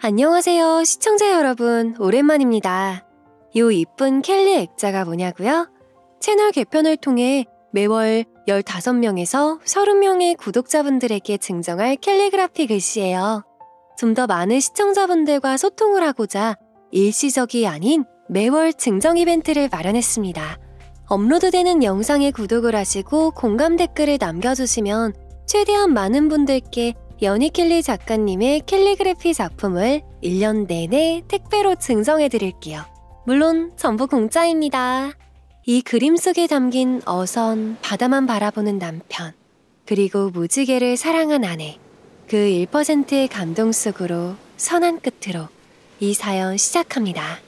안녕하세요, 시청자 여러분. 오랜만입니다. 요 이쁜 켈리 액자가 뭐냐고요? 채널 개편을 통해 매월 15명에서 30명의 구독자분들에게 증정할 캘리그라피 글씨예요. 좀 더 많은 시청자분들과 소통을 하고자 일시적이 아닌 매월 증정 이벤트를 마련했습니다. 업로드되는 영상에 구독을 하시고 공감 댓글을 남겨주시면 최대한 많은 분들께 연희켈리 작가님의 캘리그래피 작품을 1년 내내 택배로 증정해드릴게요. 물론 전부 공짜입니다. 이 그림 속에 담긴 어선, 바다만 바라보는 남편, 그리고 무지개를 사랑한 아내, 그 1%의 감동 속으로 선한 끝으로 이 사연 시작합니다.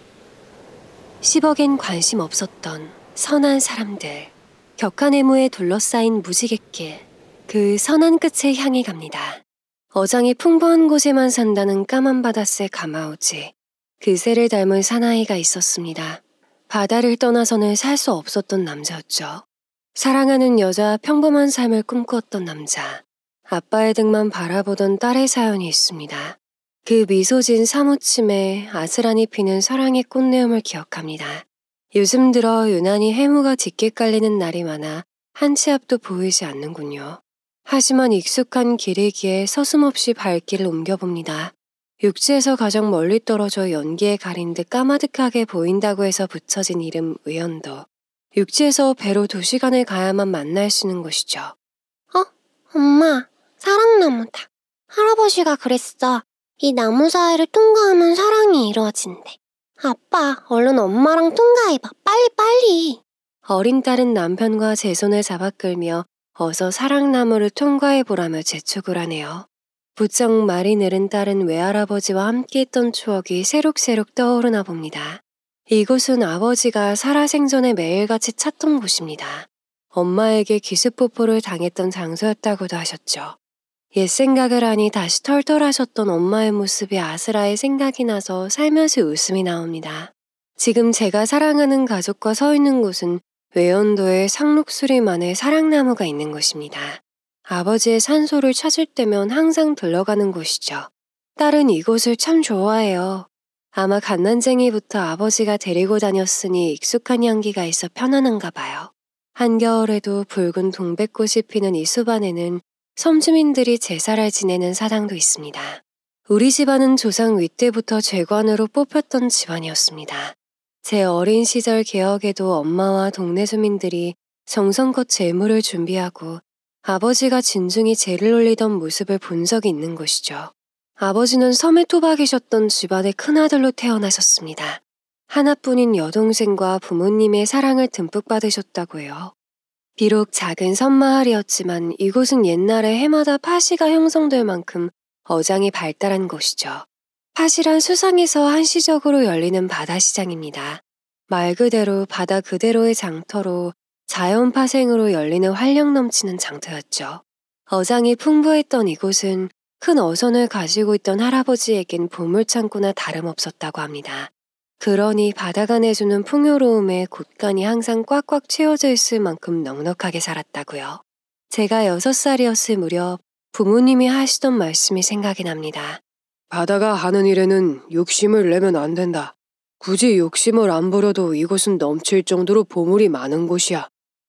10억엔 관심 없었던 선한 사람들, 격한애무에 둘러싸인 무지갯길, 그 선한 끝을 향해 갑니다. 어장이 풍부한 곳에만 산다는 까만 바닷새 가마오지, 그 새를 닮은 사나이가 있었습니다. 바다를 떠나서는 살 수 없었던 남자였죠. 사랑하는 여자, 평범한 삶을 꿈꾸었던 남자, 아빠의 등만 바라보던 딸의 사연이 있습니다. 그 미소진 사무침에 아스란히 피는 사랑의 꽃내음을 기억합니다. 요즘 들어 유난히 해무가 짙게 깔리는 날이 많아 한 치 앞도 보이지 않는군요. 하지만 익숙한 길이기에 서슴없이 발길을 옮겨봅니다. 육지에서 가장 멀리 떨어져 연기에 가린 듯 까마득하게 보인다고 해서 붙여진 이름 외연도. 육지에서 배로 2시간을 가야만 만날 수 있는 곳이죠. 엄마, 사랑나무다. 할아버지가 그랬어. 이 나무 사이를 통과하면 사랑이 이루어진대. 아빠, 얼른 엄마랑 통과해봐. 빨리. 어린 딸은 남편과 제 손을 잡아 끌며 어서 사랑나무를 통과해보라며 재촉을 하네요. 부쩍 말이 느린 딸은 외할아버지와 함께했던 추억이 새록새록 떠오르나 봅니다. 이곳은 아버지가 살아생전에 매일같이 찾던 곳입니다. 엄마에게 기습뽀뽀를 당했던 장소였다고도 하셨죠. 옛 생각을 하니 다시 털털하셨던 엄마의 모습이 아스라에 생각이 나서 살며시 웃음이 나옵니다. 지금 제가 사랑하는 가족과 서 있는 곳은 외연도에 상록수리만의 사랑나무가 있는 곳입니다. 아버지의 산소를 찾을 때면 항상 들러가는 곳이죠. 딸은 이곳을 참 좋아해요. 아마 갓난쟁이부터 아버지가 데리고 다녔으니 익숙한 향기가 있어 편안한가 봐요. 한겨울에도 붉은 동백꽃이 피는 이 숲안에는 섬주민들이 제사를 지내는 사당도 있습니다. 우리 집안은 조상 윗대부터 죄관으로 뽑혔던 집안이었습니다. 제 어린 시절 기억에도 엄마와 동네 주민들이 정성껏 제물을 준비하고 아버지가 진중히 제를 올리던 모습을 본 적이 있는 곳이죠. 아버지는 섬에 토박이셨던 집안의 큰아들로 태어나셨습니다. 하나뿐인 여동생과 부모님의 사랑을 듬뿍 받으셨다고 해요. 비록 작은 섬마을이었지만 이곳은 옛날에 해마다 파시가 형성될 만큼 어장이 발달한 곳이죠. 파시란 수상에서 한시적으로 열리는 바다시장입니다. 말 그대로 바다 그대로의 장터로 자연 파생으로 열리는 활력 넘치는 장터였죠. 어장이 풍부했던 이곳은 큰 어선을 가지고 있던 할아버지에겐 보물창고나 다름없었다고 합니다. 그러니 바다가 내주는 풍요로움에 곳간이 항상 꽉꽉 채워져 있을 만큼 넉넉하게 살았다고요. 제가 6살이었을 무렵 부모님이 하시던 말씀이 생각이 납니다. 바다가 하는 일에는 욕심을 내면 안 된다. 굳이 욕심을 안 부려도 이곳은 넘칠 정도로 보물이 많은 곳이야.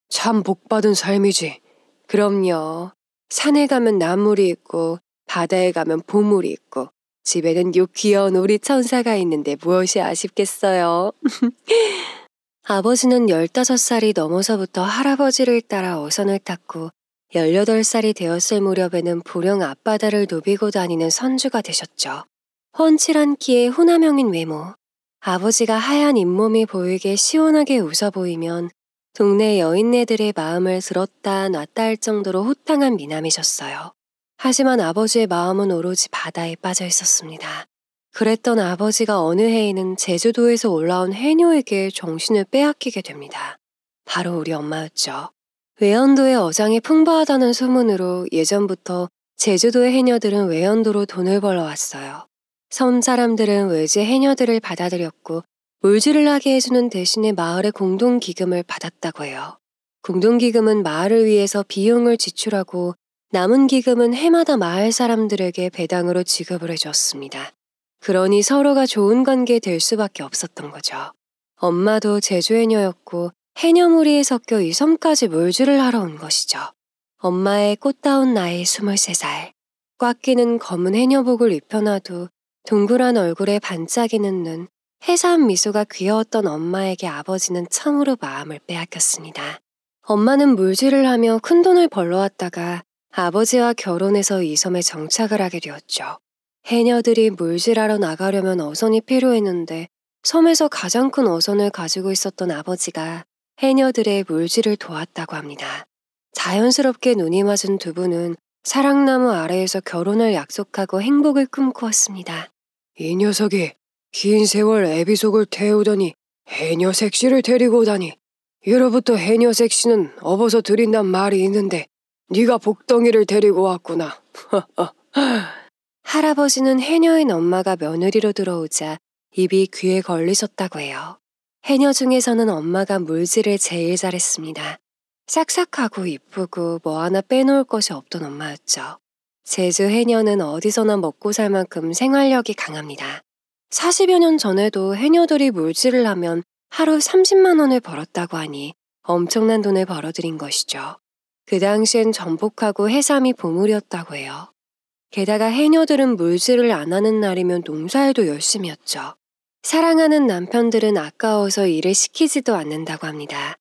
참 복받은 삶이지. 그럼요. 산에 가면 나물이 있고 바다에 가면 보물이 있고 집에는 요 귀여운 우리 천사가 있는데 무엇이 아쉽겠어요. 아버지는 15살이 넘어서부터 할아버지를 따라 어선을 탔고 18살이 되었을 무렵에는 보령 앞바다를 누비고 다니는 선주가 되셨죠. 훤칠한 키에 호남형인 외모, 아버지가 하얀 잇몸이 보이게 시원하게 웃어 보이면 동네 여인네들의 마음을 들었다 놨다 할 정도로 호탕한 미남이셨어요. 하지만 아버지의 마음은 오로지 바다에 빠져 있었습니다. 그랬던 아버지가 어느 해에는 제주도에서 올라온 해녀에게 정신을 빼앗기게 됩니다. 바로 우리 엄마였죠. 외연도의 어장이 풍부하다는 소문으로 예전부터 제주도의 해녀들은 외연도로 돈을 벌어왔어요. 섬 사람들은 외지 해녀들을 받아들였고 물질을 하게 해주는 대신에 마을의 공동기금을 받았다고 해요. 공동기금은 마을을 위해서 비용을 지출하고 남은 기금은 해마다 마을 사람들에게 배당으로 지급을 해주었습니다. 그러니 서로가 좋은 관계 될 수밖에 없었던 거죠. 엄마도 제주해녀였고 해녀무리에 섞여 이 섬까지 물질을 하러 온 것이죠. 엄마의 꽃다운 나이 23살. 꽉 끼는 검은 해녀복을 입혀놔도 동그란 얼굴에 반짝이는 눈, 해사한 미소가 귀여웠던 엄마에게 아버지는 참으로 마음을 빼앗겼습니다. 엄마는 물질을 하며 큰돈을 벌러왔다가 아버지와 결혼해서 이 섬에 정착을 하게 되었죠. 해녀들이 물질하러 나가려면 어선이 필요했는데 섬에서 가장 큰 어선을 가지고 있었던 아버지가 해녀들의 물질을 도왔다고 합니다. 자연스럽게 눈이 맞은 두 분은 사랑나무 아래에서 결혼을 약속하고 행복을 꿈꾸었습니다. 이 녀석이 긴 세월 애비속을 태우더니 해녀색 씨를 데리고 오다니. 예로부터 해녀색 씨는 업어서 드린단 말이 있는데 네가 복덩이를 데리고 왔구나. 할아버지는 해녀인 엄마가 며느리로 들어오자 입이 귀에 걸리셨다고 해요. 해녀 중에서는 엄마가 물질을 제일 잘했습니다. 싹싹하고 이쁘고 뭐 하나 빼놓을 것이 없던 엄마였죠. 제주 해녀는 어디서나 먹고 살 만큼 생활력이 강합니다. 40여 년 전에도 해녀들이 물질을 하면 하루 30만 원을 벌었다고 하니 엄청난 돈을 벌어들인 것이죠. 그 당시엔 전복하고 해삼이 보물이었다고 해요. 게다가 해녀들은 물질을 안 하는 날이면 농사일도 열심히 했죠. 사랑하는 남편들은 아까워서 일을 시키지도 않는다고 합니다.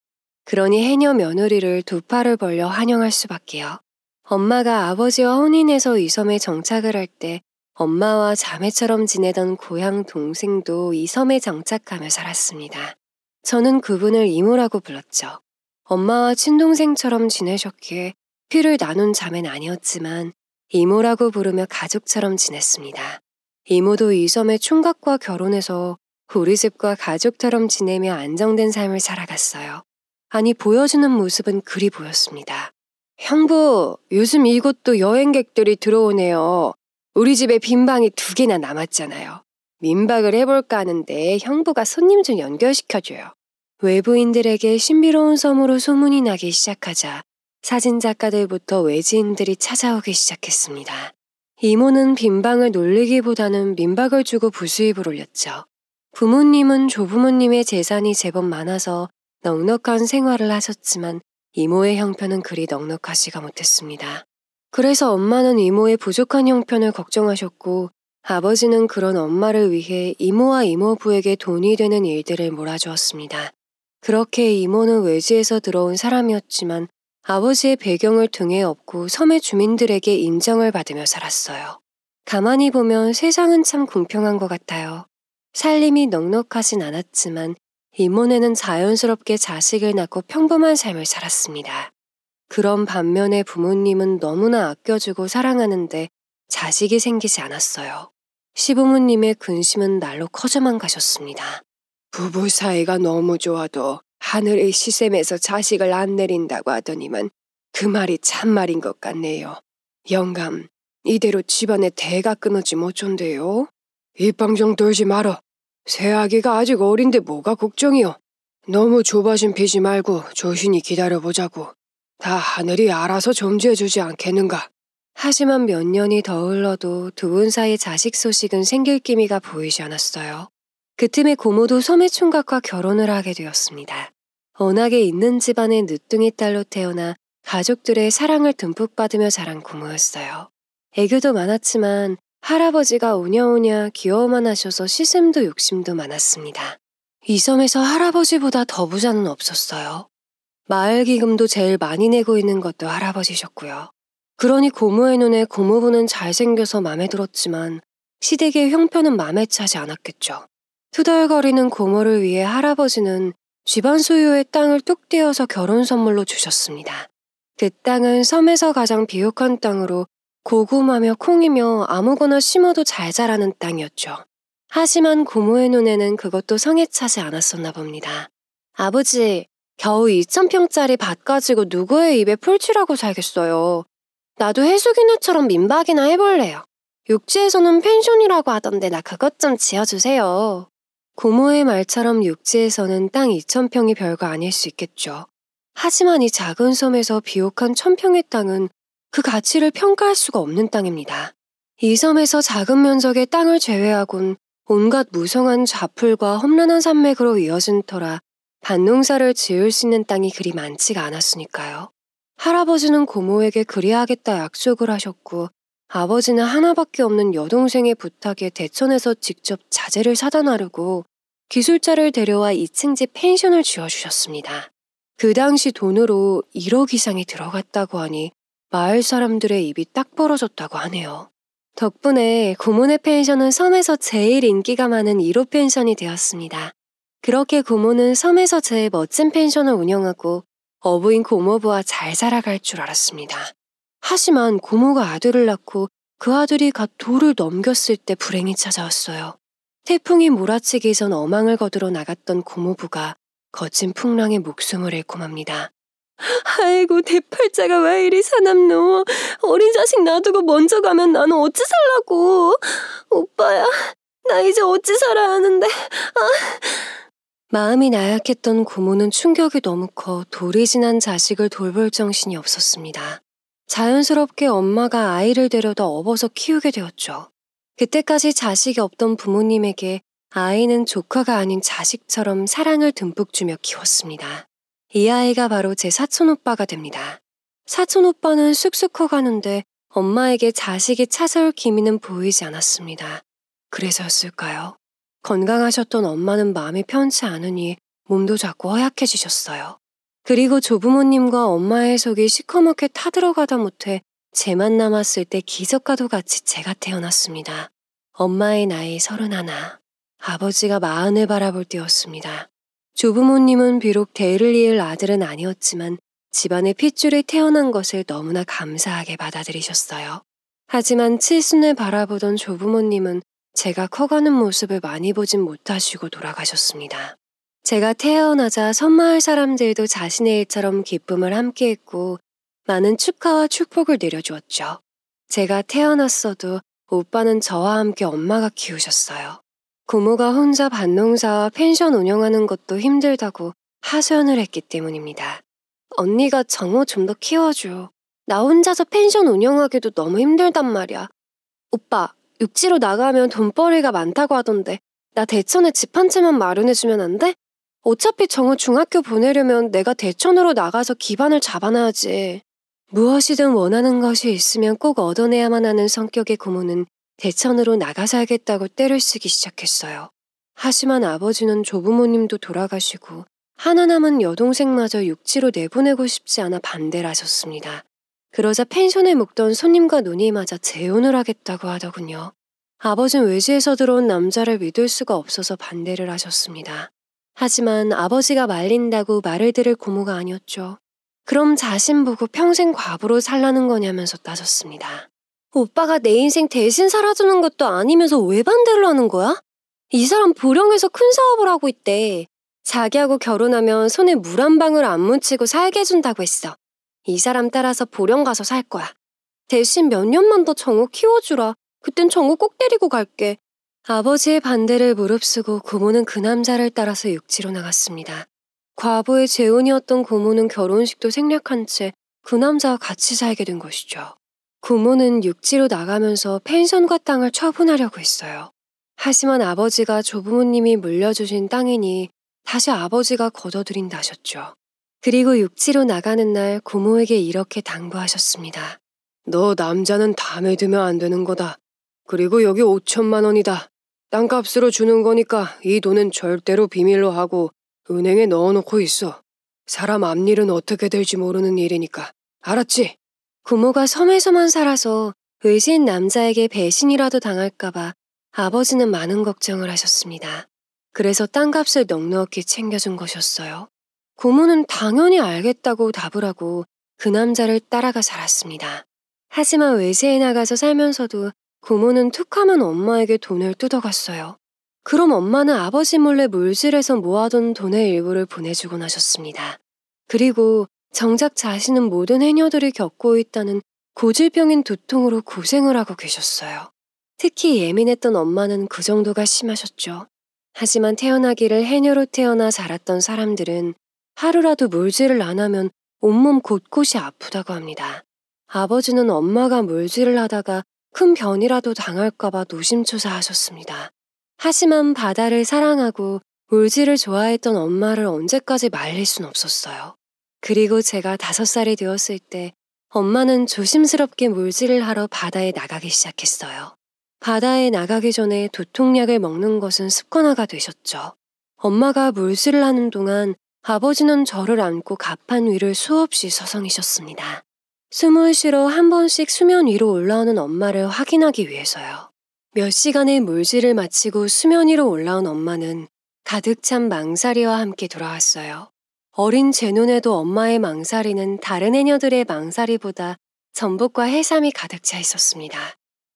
그러니 해녀 며느리를 두 팔을 벌려 환영할 수밖에요. 엄마가 아버지와 혼인해서 이 섬에 정착을 할 때 엄마와 자매처럼 지내던 고향 동생도 이 섬에 정착하며 살았습니다. 저는 그분을 이모라고 불렀죠. 엄마와 친동생처럼 지내셨기에 피를 나눈 자매는 아니었지만 이모라고 부르며 가족처럼 지냈습니다. 이모도 이 섬의 총각과 결혼해서 우리 집과 가족처럼 지내며 안정된 삶을 살아갔어요. 아니 보여주는 모습은 그리 보였습니다. 형부, 요즘 이곳도 여행객들이 들어오네요. 우리 집에 빈 방이 2개나 남았잖아요. 민박을 해볼까 하는데 형부가 손님 좀 연결시켜줘요. 외부인들에게 신비로운 섬으로 소문이 나기 시작하자 사진작가들부터 외지인들이 찾아오기 시작했습니다. 이모는 빈방을 놀리기보다는 민박을 주고 부수입을 올렸죠. 부모님은 조부모님의 재산이 제법 많아서 넉넉한 생활을 하셨지만 이모의 형편은 그리 넉넉하지가 못했습니다. 그래서 엄마는 이모의 부족한 형편을 걱정하셨고 아버지는 그런 엄마를 위해 이모와 이모부에게 돈이 되는 일들을 몰아주었습니다. 그렇게 이모는 외지에서 들어온 사람이었지만 아버지의 배경을 등에 업고 섬의 주민들에게 인정을 받으며 살았어요. 가만히 보면 세상은 참 공평한 것 같아요. 살림이 넉넉하진 않았지만 이모네는 자연스럽게 자식을 낳고 평범한 삶을 살았습니다. 그런 반면에 부모님은 너무나 아껴주고 사랑하는데 자식이 생기지 않았어요. 시부모님의 근심은 날로 커져만 가셨습니다. 부부 사이가 너무 좋아도 하늘의 시샘에서 자식을 안 내린다고 하더니만 그 말이 참말인 것 같네요. 영감, 이대로 집안의 대가 끊어지 못존대요. 입방정 돌지 말어. 새아기가 아직 어린데 뭐가 걱정이요. 너무 조바심 피지 말고 조신히 기다려보자고. 다 하늘이 알아서 점지해주지 않겠는가. 하지만 몇 년이 더 흘러도 두 분 사이 자식 소식은 생길 기미가 보이지 않았어요. 그 틈에 고모도 섬의 총각과 결혼을 하게 되었습니다. 워낙에 있는 집안의 늦둥이 딸로 태어나 가족들의 사랑을 듬뿍 받으며 자란 고모였어요. 애교도 많았지만 할아버지가 오냐오냐 귀여워만 하셔서 시샘도 욕심도 많았습니다. 이 섬에서 할아버지보다 더 부자는 없었어요. 마을 기금도 제일 많이 내고 있는 것도 할아버지셨고요. 그러니 고모의 눈에 고모부는 잘생겨서 마음에 들었지만 시댁의 형편은 마음에 차지 않았겠죠. 투덜거리는 고모를 위해 할아버지는 집안 소유의 땅을 뚝 떼어서 결혼 선물로 주셨습니다. 그 땅은 섬에서 가장 비옥한 땅으로 고구마며 콩이며 아무거나 심어도 잘 자라는 땅이었죠. 하지만 고모의 눈에는 그것도 성에 차지 않았었나 봅니다. 아버지, 겨우 2,000평짜리 밭 가지고 누구의 입에 풀칠하고 살겠어요. 나도 해수기누처럼 민박이나 해볼래요. 육지에서는 펜션이라고 하던데 나 그것 좀 지어주세요. 고모의 말처럼 육지에서는 땅 2,000평이 별거 아닐 수 있겠죠. 하지만 이 작은 섬에서 비옥한 1,000평의 땅은 그 가치를 평가할 수가 없는 땅입니다. 이 섬에서 작은 면적의 땅을 제외하곤 온갖 무성한 좌풀과 험난한 산맥으로 이어진 터라 밭농사를 지을 수 있는 땅이 그리 많지가 않았으니까요. 할아버지는 고모에게 그리하겠다 약속을 하셨고 아버지는 하나밖에 없는 여동생의 부탁에 대천에서 직접 자재를 사다 나르고 기술자를 데려와 2층 집 펜션을 지어주셨습니다. 그 당시 돈으로 1억 이상이 들어갔다고 하니 마을 사람들의 입이 딱 벌어졌다고 하네요. 덕분에 고모네 펜션은 섬에서 제일 인기가 많은 1호 펜션이 되었습니다. 그렇게 고모는 섬에서 제일 멋진 펜션을 운영하고 어부인 고모부와 잘 살아갈 줄 알았습니다. 하지만 고모가 아들을 낳고 그 아들이 갓 돌을 넘겼을 때 불행이 찾아왔어요. 태풍이 몰아치기 전 어망을 거두러 나갔던 고모부가 거친 풍랑에 목숨을 잃고 맙니다. 아이고 대팔자가 왜 이리 사납노. 어린 자식 놔두고 먼저 가면 나는 어찌 살라고. 오빠야 나 이제 어찌 살아야 하는데. 마음이 나약했던 고모는 충격이 너무 커 돌이 지난 자식을 돌볼 정신이 없었습니다. 자연스럽게 엄마가 아이를 데려다 업어서 키우게 되었죠. 그때까지 자식이 없던 부모님에게 아이는 조카가 아닌 자식처럼 사랑을 듬뿍 주며 키웠습니다. 이 아이가 바로 제 사촌오빠가 됩니다. 사촌오빠는 쑥쑥 커가는데 엄마에게 자식이 찾아올 기미는 보이지 않았습니다. 그래서였을까요? 건강하셨던 엄마는 마음이 편치 않으니 몸도 자꾸 허약해지셨어요. 그리고 조부모님과 엄마의 속이 시커멓게 타들어가다 못해 제만 남았을 때 기적과도 같이 제가 태어났습니다. 엄마의 나이 31, 아버지가 40을 바라볼 때였습니다. 조부모님은 비록 대를 이을 아들은 아니었지만 집안의 핏줄이 태어난 것을 너무나 감사하게 받아들이셨어요. 하지만 칠순을 바라보던 조부모님은 제가 커가는 모습을 많이 보진 못하시고 돌아가셨습니다. 제가 태어나자 섬마을 사람들도 자신의 일처럼 기쁨을 함께했고 많은 축하와 축복을 내려주었죠. 제가 태어났어도 오빠는 저와 함께 엄마가 키우셨어요. 고모가 혼자 밭농사와 펜션 운영하는 것도 힘들다고 하소연을 했기 때문입니다. 언니가 정호 좀 더 키워줘. 나 혼자서 펜션 운영하기도 너무 힘들단 말이야. 오빠, 육지로 나가면 돈벌이가 많다고 하던데 나 대천에 집 한 채만 마련해주면 안 돼? 어차피 정호 중학교 보내려면 내가 대천으로 나가서 기반을 잡아놔야지. 무엇이든 원하는 것이 있으면 꼭 얻어내야만 하는 성격의 고모는 대천으로 나가 살겠다고 떼를 쓰기 시작했어요. 하지만 아버지는 조부모님도 돌아가시고 하나 남은 여동생마저 육지로 내보내고 싶지 않아 반대를 하셨습니다. 그러자 펜션에 묵던 손님과 눈이 맞아 재혼을 하겠다고 하더군요. 아버지는 외지에서 들어온 남자를 믿을 수가 없어서 반대를 하셨습니다. 하지만 아버지가 말린다고 말을 들을 고모가 아니었죠. 그럼 자신 보고 평생 과부로 살라는 거냐면서 따졌습니다. 오빠가 내 인생 대신 살아주는 것도 아니면서 왜 반대를 하는 거야? 이 사람 보령에서 큰 사업을 하고 있대. 자기하고 결혼하면 손에 물 한 방울 안 묻히고 살게 해준다고 했어. 이 사람 따라서 보령 가서 살 거야. 대신 몇 년만 더 정우 키워주라. 그땐 정우 꼭 데리고 갈게. 아버지의 반대를 무릅쓰고 고모는 그 남자를 따라서 육지로 나갔습니다. 과부의 재혼이었던 고모는 결혼식도 생략한 채 그 남자와 같이 살게 된 것이죠. 고모는 육지로 나가면서 펜션과 땅을 처분하려고 했어요. 하지만 아버지가 조부모님이 물려주신 땅이니 다시 아버지가 거둬들인다 하셨죠. 그리고 육지로 나가는 날 고모에게 이렇게 당부하셨습니다. 너 남자는 다음에 두면 안 되는 거다. 그리고 여기 5천만 원이다. 땅값으로 주는 거니까 이 돈은 절대로 비밀로 하고 은행에 넣어놓고 있어. 사람 앞일은 어떻게 될지 모르는 일이니까. 알았지? 고모가 섬에서만 살아서 의지인 남자에게 배신이라도 당할까봐 아버지는 많은 걱정을 하셨습니다. 그래서 땅값을 넉넉히 챙겨준 것이었어요. 고모는 당연히 알겠다고 답을 하고 그 남자를 따라가 살았습니다. 하지만 외지에 나가서 살면서도 고모는 툭하면 엄마에게 돈을 뜯어갔어요. 그럼 엄마는 아버지 몰래 물질에서 모아둔 돈의 일부를 보내주곤 하셨습니다. 그리고 정작 자신은 모든 해녀들이 겪고 있다는 고질병인 두통으로 고생을 하고 계셨어요. 특히 예민했던 엄마는 그 정도가 심하셨죠. 하지만 태어나기를 해녀로 태어나 자랐던 사람들은 하루라도 물질을 안 하면 온몸 곳곳이 아프다고 합니다. 아버지는 엄마가 물질을 하다가 큰 변이라도 당할까봐 노심초사하셨습니다. 하지만 바다를 사랑하고 물질을 좋아했던 엄마를 언제까지 말릴 순 없었어요. 그리고 제가 5살이 되었을 때 엄마는 조심스럽게 물질을 하러 바다에 나가기 시작했어요. 바다에 나가기 전에 두통약을 먹는 것은 습관화가 되셨죠. 엄마가 물질을 하는 동안 아버지는 저를 안고 갑판 위를 수없이 서성이셨습니다. 숨을 쉬러 한 번씩 수면 위로 올라오는 엄마를 확인하기 위해서요. 몇 시간의 물질을 마치고 수면 위로 올라온 엄마는 가득 찬 망사리와 함께 돌아왔어요. 어린 제 눈에도 엄마의 망사리는 다른 해녀들의 망사리보다 전복과 해삼이 가득 차 있었습니다.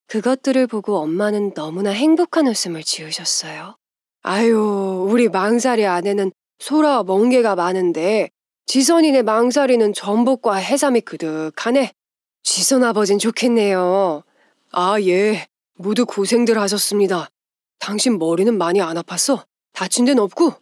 그것들을 보고 엄마는 너무나 행복한 웃음을 지으셨어요. 아유, 우리 망사리 안에는 소라 멍게가 많은데 지선이네 망사리는 전복과 해삼이 그득하네. 지선 아버진 좋겠네요. 아, 예. 모두 고생들 하셨습니다. 당신 머리는 많이 안 아팠어? 다친 데는 없고?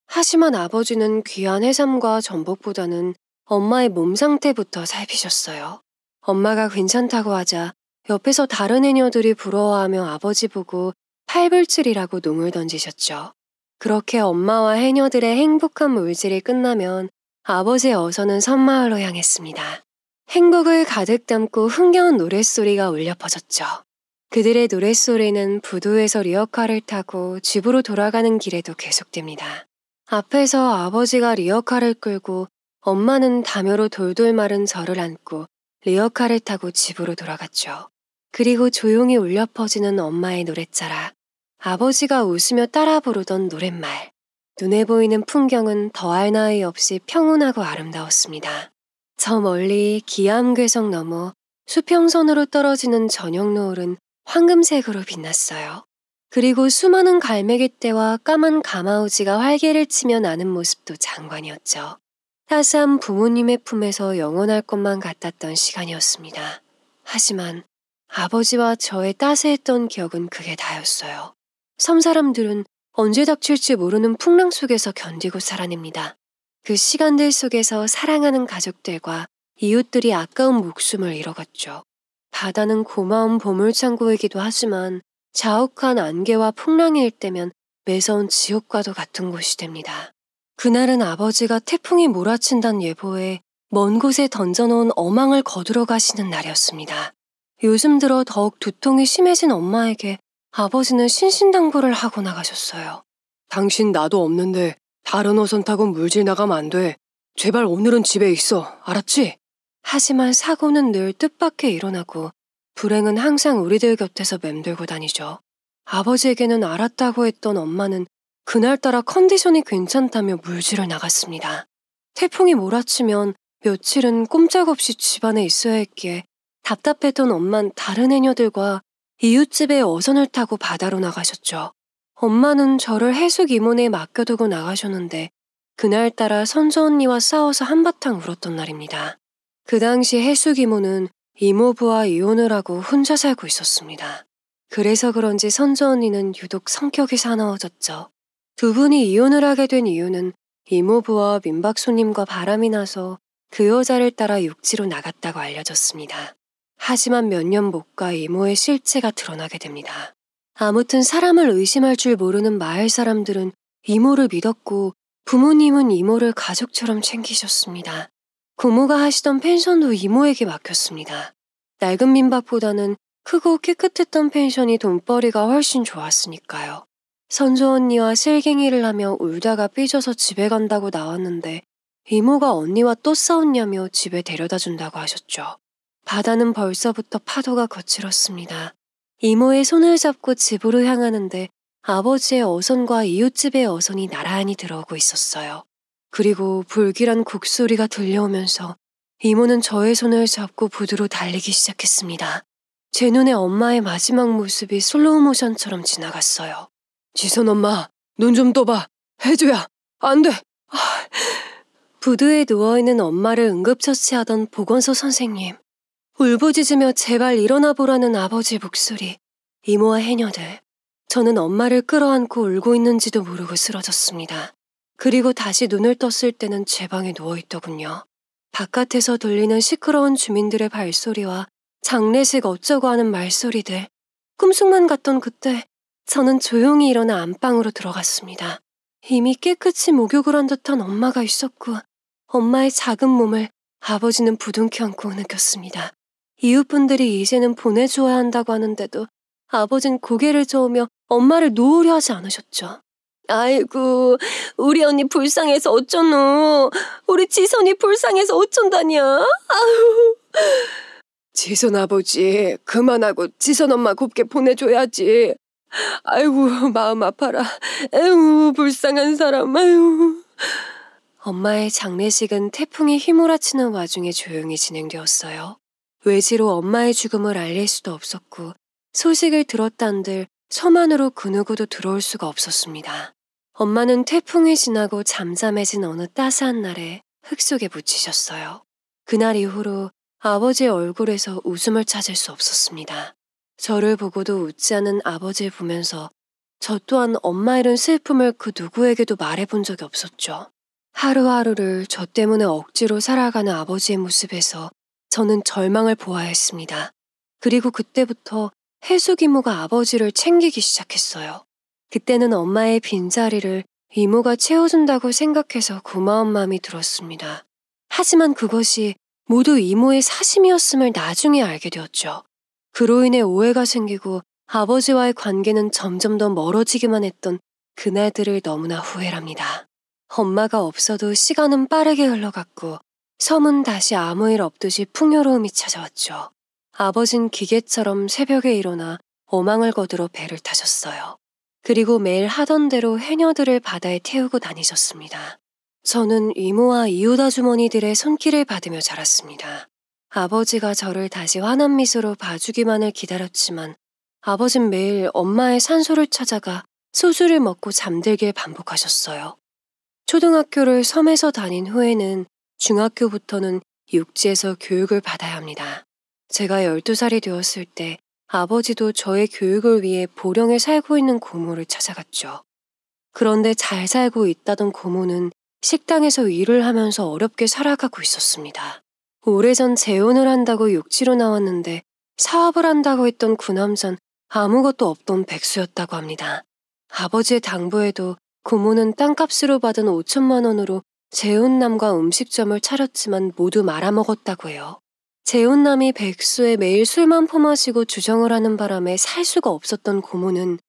하지만 아버지는 귀한 해삼과 전복보다는 엄마의 몸 상태부터 살피셨어요. 엄마가 괜찮다고 하자 옆에서 다른 해녀들이 부러워하며 아버지 보고 팔불출이라고 농을 던지셨죠. 그렇게 엄마와 해녀들의 행복한 물질이 끝나면 아버지의 어선은 섬마을로 향했습니다. 행복을 가득 담고 흥겨운 노랫소리가 울려 퍼졌죠. 그들의 노랫소리는 부두에서 리어카를 타고 집으로 돌아가는 길에도 계속됩니다. 앞에서 아버지가 리어카를 끌고 엄마는 담요로 돌돌 마른 저를 안고 리어카를 타고 집으로 돌아갔죠. 그리고 조용히 울려 퍼지는 엄마의 노랫자락, 아버지가 웃으며 따라 부르던 노랫말, 눈에 보이는 풍경은 더할 나위 없이 평온하고 아름다웠습니다. 저 멀리 기암괴석 너머 수평선으로 떨어지는 저녁 노을은 황금색으로 빛났어요. 그리고 수많은 갈매기떼와 까만 가마우지가 활개를 치며 나는 모습도 장관이었죠. 따스한 부모님의 품에서 영원할 것만 같았던 시간이었습니다. 하지만 아버지와 저의 따스했던 기억은 그게 다였어요. 섬 사람들은 언제 닥칠지 모르는 풍랑 속에서 견디고 살아냅니다. 그 시간들 속에서 사랑하는 가족들과 이웃들이 아까운 목숨을 잃어갔죠. 바다는 고마운 보물창고이기도 하지만 자욱한 안개와 풍랑이 일때면 매서운 지옥과도 같은 곳이 됩니다. 그날은 아버지가 태풍이 몰아친다는 예보에 먼 곳에 던져놓은 어망을 거두러 가시는 날이었습니다. 요즘 들어 더욱 두통이 심해진 엄마에게 아버지는 신신당부를 하고 나가셨어요. 당신 나도 없는데 다른 어선 타고 물질 나가면 안 돼. 제발 오늘은 집에 있어. 알았지? 하지만 사고는 늘 뜻밖의 일어나고 불행은 항상 우리들 곁에서 맴돌고 다니죠. 아버지에게는 알았다고 했던 엄마는 그날따라 컨디션이 괜찮다며 물질을 나갔습니다. 태풍이 몰아치면 며칠은 꼼짝없이 집안에 있어야 했기에 답답했던 엄만 다른 해녀들과 이웃집에 어선을 타고 바다로 나가셨죠. 엄마는 저를 해숙 이모네에 맡겨두고 나가셨는데 그날따라 선주 언니와 싸워서 한바탕 울었던 날입니다. 그 당시 해숙 이모는 이모부와 이혼을 하고 혼자 살고 있었습니다. 그래서 그런지 선주 언니는 유독 성격이 사나워졌죠. 두 분이 이혼을 하게 된 이유는 이모부와 민박 손님과 바람이 나서 그 여자를 따라 육지로 나갔다고 알려졌습니다. 하지만 몇 년 못 가 이모의 실체가 드러나게 됩니다. 아무튼 사람을 의심할 줄 모르는 마을 사람들은 이모를 믿었고 부모님은 이모를 가족처럼 챙기셨습니다. 고모가 하시던 펜션도 이모에게 맡겼습니다. 낡은 민박보다는 크고 깨끗했던 펜션이 돈벌이가 훨씬 좋았으니까요. 선조 언니와 실갱이를 하며 울다가 삐져서 집에 간다고 나왔는데 이모가 언니와 또 싸웠냐며 집에 데려다 준다고 하셨죠. 바다는 벌써부터 파도가 거칠었습니다. 이모의 손을 잡고 집으로 향하는데 아버지의 어선과 이웃집의 어선이 나란히 들어오고 있었어요. 그리고 불길한 곡소리가 들려오면서 이모는 저의 손을 잡고 부두로 달리기 시작했습니다. 제 눈에 엄마의 마지막 모습이 슬로우 모션처럼 지나갔어요. 지선 엄마, 눈 좀 떠봐. 해줘야. 안 돼. 부두에 누워있는 엄마를 응급처치하던 보건소 선생님. 울부짖으며 제발 일어나 보라는 아버지의 목소리. 이모와 해녀들. 저는 엄마를 끌어안고 울고 있는지도 모르고 쓰러졌습니다. 그리고 다시 눈을 떴을 때는 제 방에 누워있더군요. 바깥에서 들리는 시끄러운 주민들의 발소리와 장례식 어쩌고 하는 말소리들, 꿈속만 같던 그때 저는 조용히 일어나 안방으로 들어갔습니다. 이미 깨끗이 목욕을 한 듯한 엄마가 있었고 엄마의 작은 몸을 아버지는 부둥켜 안고 느꼈습니다. 이웃분들이 이제는 보내주어야 한다고 하는데도 아버진 고개를 저으며 엄마를 놓으려 하지 않으셨죠. 아이고, 우리 언니 불쌍해서 어쩌노. 우리 지선이 불쌍해서 어쩐다냐. 아유. 지선 아버지, 그만하고 지선 엄마 곱게 보내줘야지. 아이고, 마음 아파라. 에휴, 불쌍한 사람, 아유. 엄마의 장례식은 태풍이 휘몰아치는 와중에 조용히 진행되었어요. 외지로 엄마의 죽음을 알릴 수도 없었고 소식을 들었단들 섬 안으로 그 누구도 들어올 수가 없었습니다. 엄마는 태풍이 지나고 잠잠해진 어느 따스한 날에 흙 속에 묻히셨어요. 그날 이후로 아버지의 얼굴에서 웃음을 찾을 수 없었습니다. 저를 보고도 웃지 않은 아버지를 보면서 저 또한 엄마 잃은 슬픔을 그 누구에게도 말해본 적이 없었죠. 하루하루를 저 때문에 억지로 살아가는 아버지의 모습에서 저는 절망을 보아야 했습니다. 그리고 그때부터 해숙 이모가 아버지를 챙기기 시작했어요. 그때는 엄마의 빈자리를 이모가 채워준다고 생각해서 고마운 마음이 들었습니다. 하지만 그것이 모두 이모의 사심이었음을 나중에 알게 되었죠. 그로 인해 오해가 생기고 아버지와의 관계는 점점 더 멀어지기만 했던 그날들을 너무나 후회합니다. 엄마가 없어도 시간은 빠르게 흘러갔고 섬은 다시 아무 일 없듯이 풍요로움이 찾아왔죠. 아버진 기계처럼 새벽에 일어나 어망을 거들어 배를 타셨어요. 그리고 매일 하던 대로 해녀들을 바다에 태우고 다니셨습니다. 저는 이모와 이웃 아주머니들의 손길을 받으며 자랐습니다. 아버지가 저를 다시 환한 미소로 봐주기만을 기다렸지만 아버진 매일 엄마의 산소를 찾아가 소주를 먹고 잠들길 반복하셨어요. 초등학교를 섬에서 다닌 후에는 중학교부터는 육지에서 교육을 받아야 합니다. 제가 12살이 되었을 때 아버지도 저의 교육을 위해 보령에 살고 있는 고모를 찾아갔죠. 그런데 잘 살고 있다던 고모는 식당에서 일을 하면서 어렵게 살아가고 있었습니다. 오래전 재혼을 한다고 육지로 나왔는데 사업을 한다고 했던 그 남잔 아무것도 없던 백수였다고 합니다. 아버지의 당부에도 고모는 땅값으로 받은 5천만 원으로 재혼남과 음식점을 차렸지만 모두 말아먹었다고 해요. 재혼남이 백수에 매일 술만 퍼마시고 주정을 하는 바람에 살 수가 없었던 고모는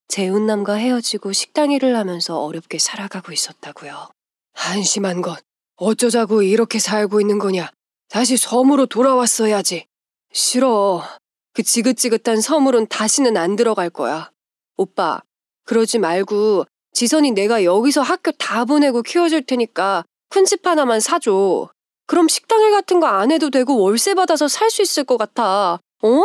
재혼남과 헤어지고 식당 일을 하면서 어렵게 살아가고 있었다고요. 한심한 것. 어쩌자고 이렇게 살고 있는 거냐. 다시 섬으로 돌아왔어야지. 싫어. 그 지긋지긋한 섬으론 다시는 안 들어갈 거야. 오빠, 그러지 말고 지선이 내가 여기서 학교 다 보내고 키워줄 테니까 큰 집 하나만 사줘. 그럼 식당일 같은 거 안 해도 되고 월세 받아서 살 수 있을 것 같아. 어?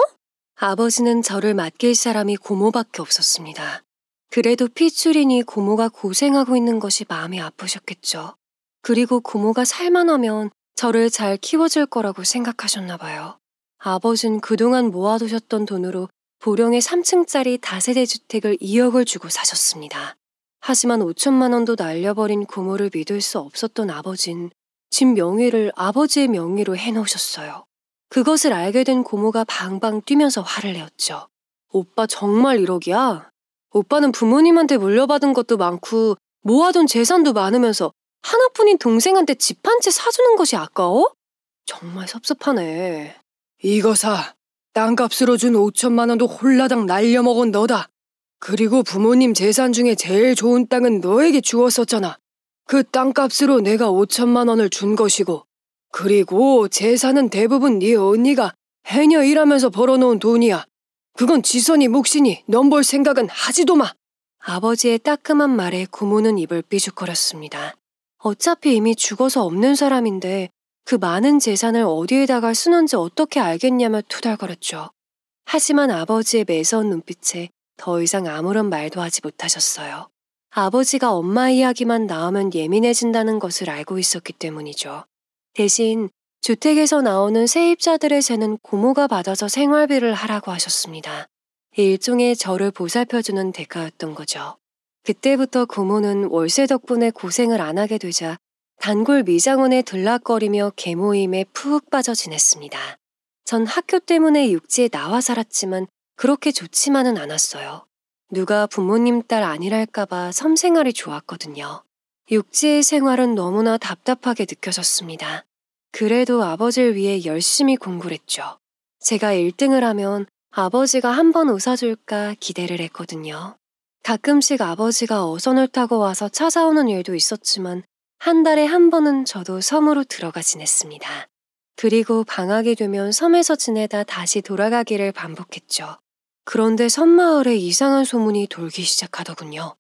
아버지는 저를 맡길 사람이 고모밖에 없었습니다. 그래도 피줄이니 고모가 고생하고 있는 것이 마음이 아프셨겠죠. 그리고 고모가 살만하면 저를 잘 키워줄 거라고 생각하셨나 봐요. 아버지는 그동안 모아두셨던 돈으로 보령의 3층짜리 다세대 주택을 2억을 주고 사셨습니다. 하지만 5천만 원도 날려버린 고모를 믿을 수 없었던 아버진 집 명의를 아버지의 명의로 해놓으셨어요. 그것을 알게 된 고모가 방방 뛰면서 화를 내었죠. 오빠 정말 1억이야? 오빠는 부모님한테 물려받은 것도 많고 모아둔 재산도 많으면서 하나뿐인 동생한테 집 한 채 사주는 것이 아까워? 정말 섭섭하네. 이거 사. 땅값으로 준 5천만 원도 홀라당 날려먹은 너다. 그리고 부모님 재산 중에 제일 좋은 땅은 너에게 주었었잖아. 그 땅값으로 내가 5천만 원을 준 것이고, 그리고 재산은 대부분 네 언니가 해녀 일하면서 벌어놓은 돈이야. 그건 지선이 몫이니 넌 볼 생각은 하지도 마. 아버지의 따끔한 말에 고모는 입을 삐죽거렸습니다. 어차피 이미 죽어서 없는 사람인데 그 많은 재산을 어디에다가 쓰는지 어떻게 알겠냐며 투덜거렸죠. 하지만 아버지의 매서운 눈빛에 더 이상 아무런 말도 하지 못하셨어요. 아버지가 엄마 이야기만 나오면 예민해진다는 것을 알고 있었기 때문이죠. 대신 주택에서 나오는 세입자들의 세는 고모가 받아서 생활비를 하라고 하셨습니다. 일종의 저를 보살펴주는 대가였던 거죠. 그때부터 고모는 월세 덕분에 고생을 안 하게 되자 단골 미장원에 들락거리며 개모임에 푹 빠져 지냈습니다. 전 학교 때문에 육지에 나와 살았지만 그렇게 좋지만은 않았어요. 누가 부모님 딸 아니랄까봐 섬 생활이 좋았거든요. 육지의 생활은 너무나 답답하게 느껴졌습니다. 그래도 아버지를 위해 열심히 공부를 했죠. 제가 1등을 하면 아버지가 한 번 웃어줄까 기대를 했거든요. 가끔씩 아버지가 어선을 타고 와서 찾아오는 일도 있었지만 한 달에 한 번은 저도 섬으로 들어가 지냈습니다. 그리고 방학이 되면 섬에서 지내다 다시 돌아가기를 반복했죠. 그런데 섬마을에 이상한 소문이 돌기 시작하더군요.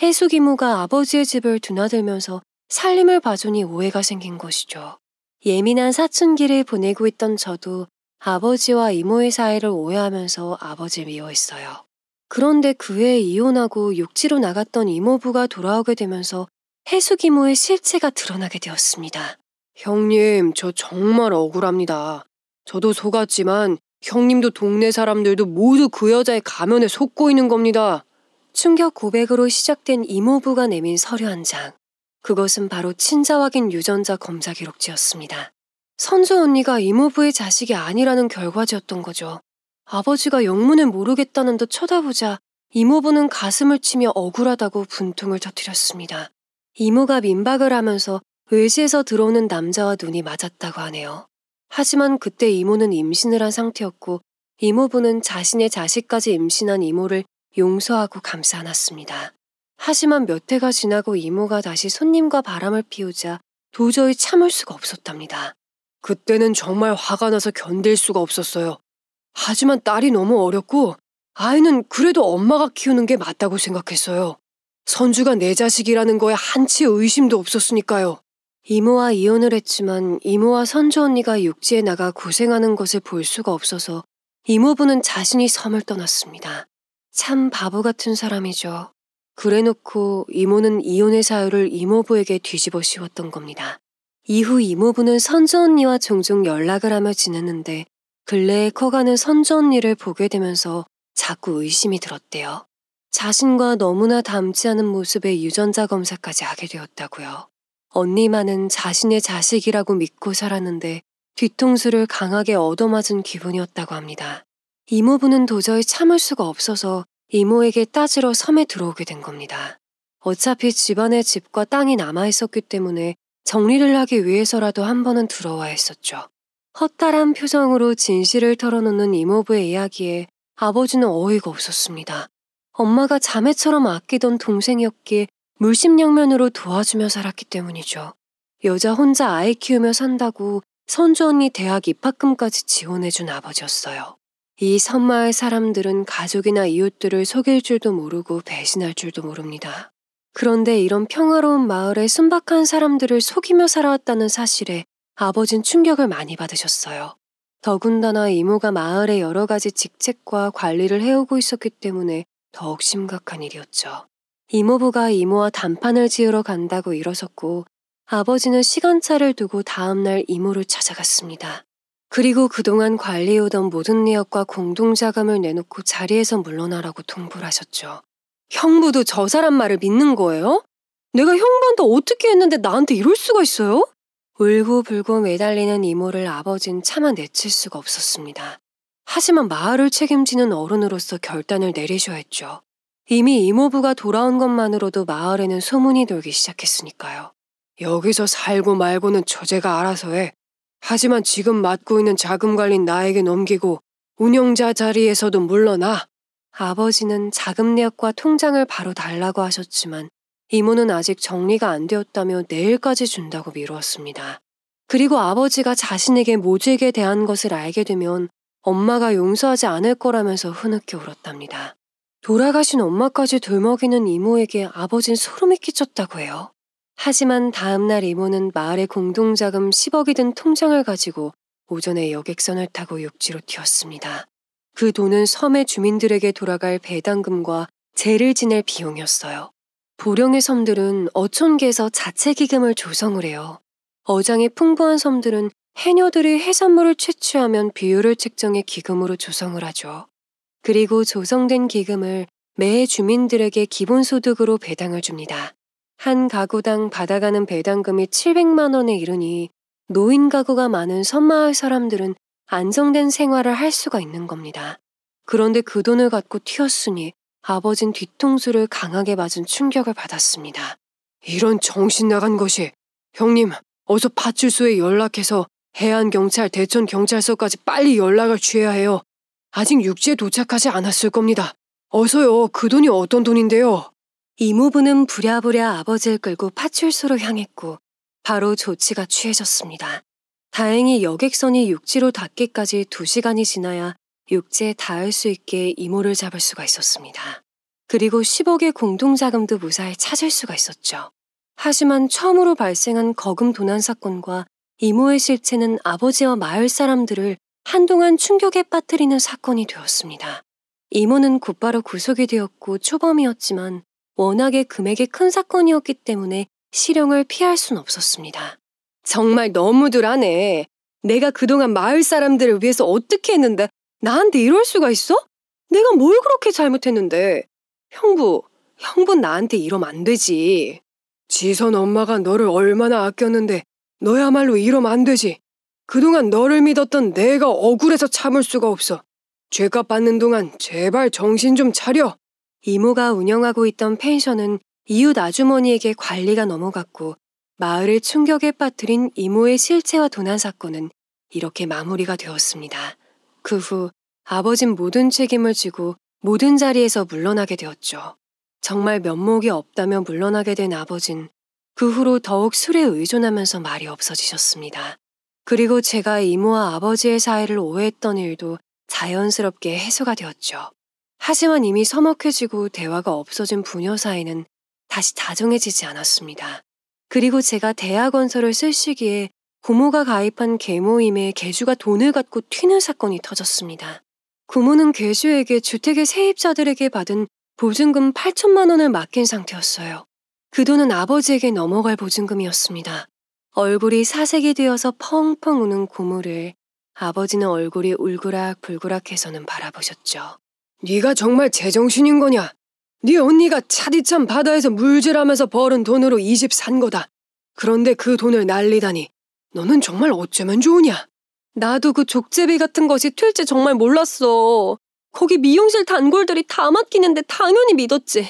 해숙 이모가 아버지의 집을 드나들면서 살림을 봐주니 오해가 생긴 것이죠. 예민한 사춘기를 보내고 있던 저도 아버지와 이모의 사이를 오해하면서 아버지를 미워했어요. 그런데 그 해 이혼하고 육지로 나갔던 이모부가 돌아오게 되면서 해숙 이모의 실체가 드러나게 되었습니다. 형님, 저 정말 억울합니다. 저도 속았지만 형님도 동네 사람들도 모두 그 여자의 가면에 속고 있는 겁니다. 충격 고백으로 시작된 이모부가 내민 서류 한 장. 그것은 바로 친자 확인 유전자 검사 기록지였습니다. 선주 언니가 이모부의 자식이 아니라는 결과지였던 거죠. 아버지가 영문을 모르겠다는 듯 쳐다보자 이모부는 가슴을 치며 억울하다고 분통을 터뜨렸습니다. 이모가 민박을 하면서 외지에서 들어오는 남자와 눈이 맞았다고 하네요. 하지만 그때 이모는 임신을 한 상태였고 이모부는 자신의 자식까지 임신한 이모를 용서하고 감싸 안았습니다. 하지만 몇 해가 지나고 이모가 다시 손님과 바람을 피우자 도저히 참을 수가 없었답니다. 그때는 정말 화가 나서 견딜 수가 없었어요. 하지만 딸이 너무 어렸고 아이는 그래도 엄마가 키우는 게 맞다고 생각했어요. 선주가 내 자식이라는 거에 한치 의심도 없었으니까요. 이모와 이혼을 했지만 이모와 선주 언니가 육지에 나가 고생하는 것을 볼 수가 없어서 이모부는 자신이 섬을 떠났습니다. 참 바보 같은 사람이죠. 그래놓고 이모는 이혼의 사유를 이모부에게 뒤집어 씌웠던 겁니다. 이후 이모부는 선주 언니와 종종 연락을 하며 지냈는데 근래에 커가는 선주 언니를 보게 되면서 자꾸 의심이 들었대요. 자신과 너무나 닮지 않은 모습의 유전자 검사까지 하게 되었다고요. 언니만은 자신의 자식이라고 믿고 살았는데 뒤통수를 강하게 얻어맞은 기분이었다고 합니다. 이모부는 도저히 참을 수가 없어서 이모에게 따지러 섬에 들어오게 된 겁니다. 어차피 집안에 집과 땅이 남아있었기 때문에 정리를 하기 위해서라도 한 번은 들어와야 했었죠. 허탈한 표정으로 진실을 털어놓는 이모부의 이야기에 아버지는 어이가 없었습니다. 엄마가 자매처럼 아끼던 동생이었기에 물심양면으로 도와주며 살았기 때문이죠. 여자 혼자 아이 키우며 산다고 선주 언니 대학 입학금까지 지원해준 아버지였어요. 이 섬마을 사람들은 가족이나 이웃들을 속일 줄도 모르고 배신할 줄도 모릅니다. 그런데 이런 평화로운 마을에 순박한 사람들을 속이며 살아왔다는 사실에 아버진 충격을 많이 받으셨어요. 더군다나 이모가 마을의 여러 가지 직책과 관리를 해오고 있었기 때문에 더욱 심각한 일이었죠. 이모부가 이모와 단판을 지으러 간다고 일어섰고 아버지는 시간차를 두고 다음날 이모를 찾아갔습니다. 그리고 그동안 관리해오던 모든 내역과 공동자금을 내놓고 자리에서 물러나라고 통보를 하셨죠. 형부도 저 사람 말을 믿는 거예요? 내가 형부한테 어떻게 했는데 나한테 이럴 수가 있어요? 울고불고 매달리는 이모를 아버진 차마 내칠 수가 없었습니다. 하지만 마을을 책임지는 어른으로서 결단을 내리셔야 했죠. 이미 이모부가 돌아온 것만으로도 마을에는 소문이 돌기 시작했으니까요. 여기서 살고 말고는 저제가 알아서 해. 하지만 지금 맡고 있는 자금 관리는 나에게 넘기고 운영자 자리에서도 물러나. 아버지는 자금 내역과 통장을 바로 달라고 하셨지만 이모는 아직 정리가 안 되었다며 내일까지 준다고 미루었습니다. 그리고 아버지가 자신에게 모질게 대한 것을 알게 되면 엄마가 용서하지 않을 거라면서 흐느껴 울었답니다. 돌아가신 엄마까지 돌먹이는 이모에게 아버진 소름이 끼쳤다고 해요. 하지만 다음날 이모는 마을의 공동자금 10억이 든 통장을 가지고 오전에 여객선을 타고 육지로 튀었습니다. 그 돈은 섬의 주민들에게 돌아갈 배당금과 제를 지낼 비용이었어요. 보령의 섬들은 어촌계에서 자체 기금을 조성을 해요. 어장이 풍부한 섬들은 해녀들이 해산물을 채취하면 비율을 책정해 기금으로 조성을 하죠. 그리고 조성된 기금을 매 주민들에게 기본소득으로 배당을 줍니다. 한 가구당 받아가는 배당금이 700만 원에 이르니 노인 가구가 많은 섬마을 사람들은 안정된 생활을 할 수가 있는 겁니다. 그런데 그 돈을 갖고 튀었으니 아버진 뒤통수를 강하게 맞은 충격을 받았습니다. 이런 정신 나간 것이. 형님, 어서 파출소에 연락해서 해안경찰 대천경찰서까지 빨리 연락을 취해야 해요. 아직 육지에 도착하지 않았을 겁니다. 어서요. 그 돈이 어떤 돈인데요? 이모부는 부랴부랴 아버지를 끌고 파출소로 향했고 바로 조치가 취해졌습니다. 다행히 여객선이 육지로 닿기까지 2시간이 지나야 육지에 닿을 수 있게 이모를 잡을 수가 있었습니다. 그리고 10억의 공동자금도 무사히 찾을 수가 있었죠. 하지만 처음으로 발생한 거금 도난 사건과 이모의 실체는 아버지와 마을 사람들을 한동안 충격에 빠뜨리는 사건이 되었습니다. 이모는 곧바로 구속이 되었고 초범이었지만 워낙에 금액이 큰 사건이었기 때문에 실형을 피할 순 없었습니다. 정말 너무들 하네. 내가 그동안 마을 사람들을 위해서 어떻게 했는데 나한테 이럴 수가 있어? 내가 뭘 그렇게 잘못했는데. 형부 나한테 이러면 안 되지. 지선 엄마가 너를 얼마나 아꼈는데 너야말로 이러면 안 되지. 그동안 너를 믿었던 내가 억울해서 참을 수가 없어. 죄값 받는 동안 제발 정신 좀 차려. 이모가 운영하고 있던 펜션은 이웃 아주머니에게 관리가 넘어갔고 마을을 충격에 빠뜨린 이모의 실체와 도난 사건은 이렇게 마무리가 되었습니다. 그 후 아버진 모든 책임을 지고 모든 자리에서 물러나게 되었죠. 정말 면목이 없다며 물러나게 된 아버진 그 후로 더욱 술에 의존하면서 말이 없어지셨습니다. 그리고 제가 이모와 아버지의 사이를 오해했던 일도 자연스럽게 해소가 되었죠. 하지만 이미 서먹해지고 대화가 없어진 부녀 사이는 다시 다정해지지 않았습니다. 그리고 제가 대학원서를 쓸 시기에 고모가 가입한 계모임에 계주가 돈을 갖고 튀는 사건이 터졌습니다. 고모는 계주에게 주택의 세입자들에게 받은 보증금 8천만 원을 맡긴 상태였어요. 그 돈은 아버지에게 넘어갈 보증금이었습니다. 얼굴이 사색이 되어서 펑펑 우는 고모를 아버지는 얼굴이 울그락불그락해서는 바라보셨죠. 네가 정말 제정신인 거냐? 네 언니가 차디찬 바다에서 물질하면서 벌은 돈으로 이 집 산 거다. 그런데 그 돈을 날리다니 너는 정말 어쩌면 좋으냐? 나도 그 족제비 같은 것이 튈지 정말 몰랐어. 거기 미용실 단골들이 다 맡기는데 당연히 믿었지.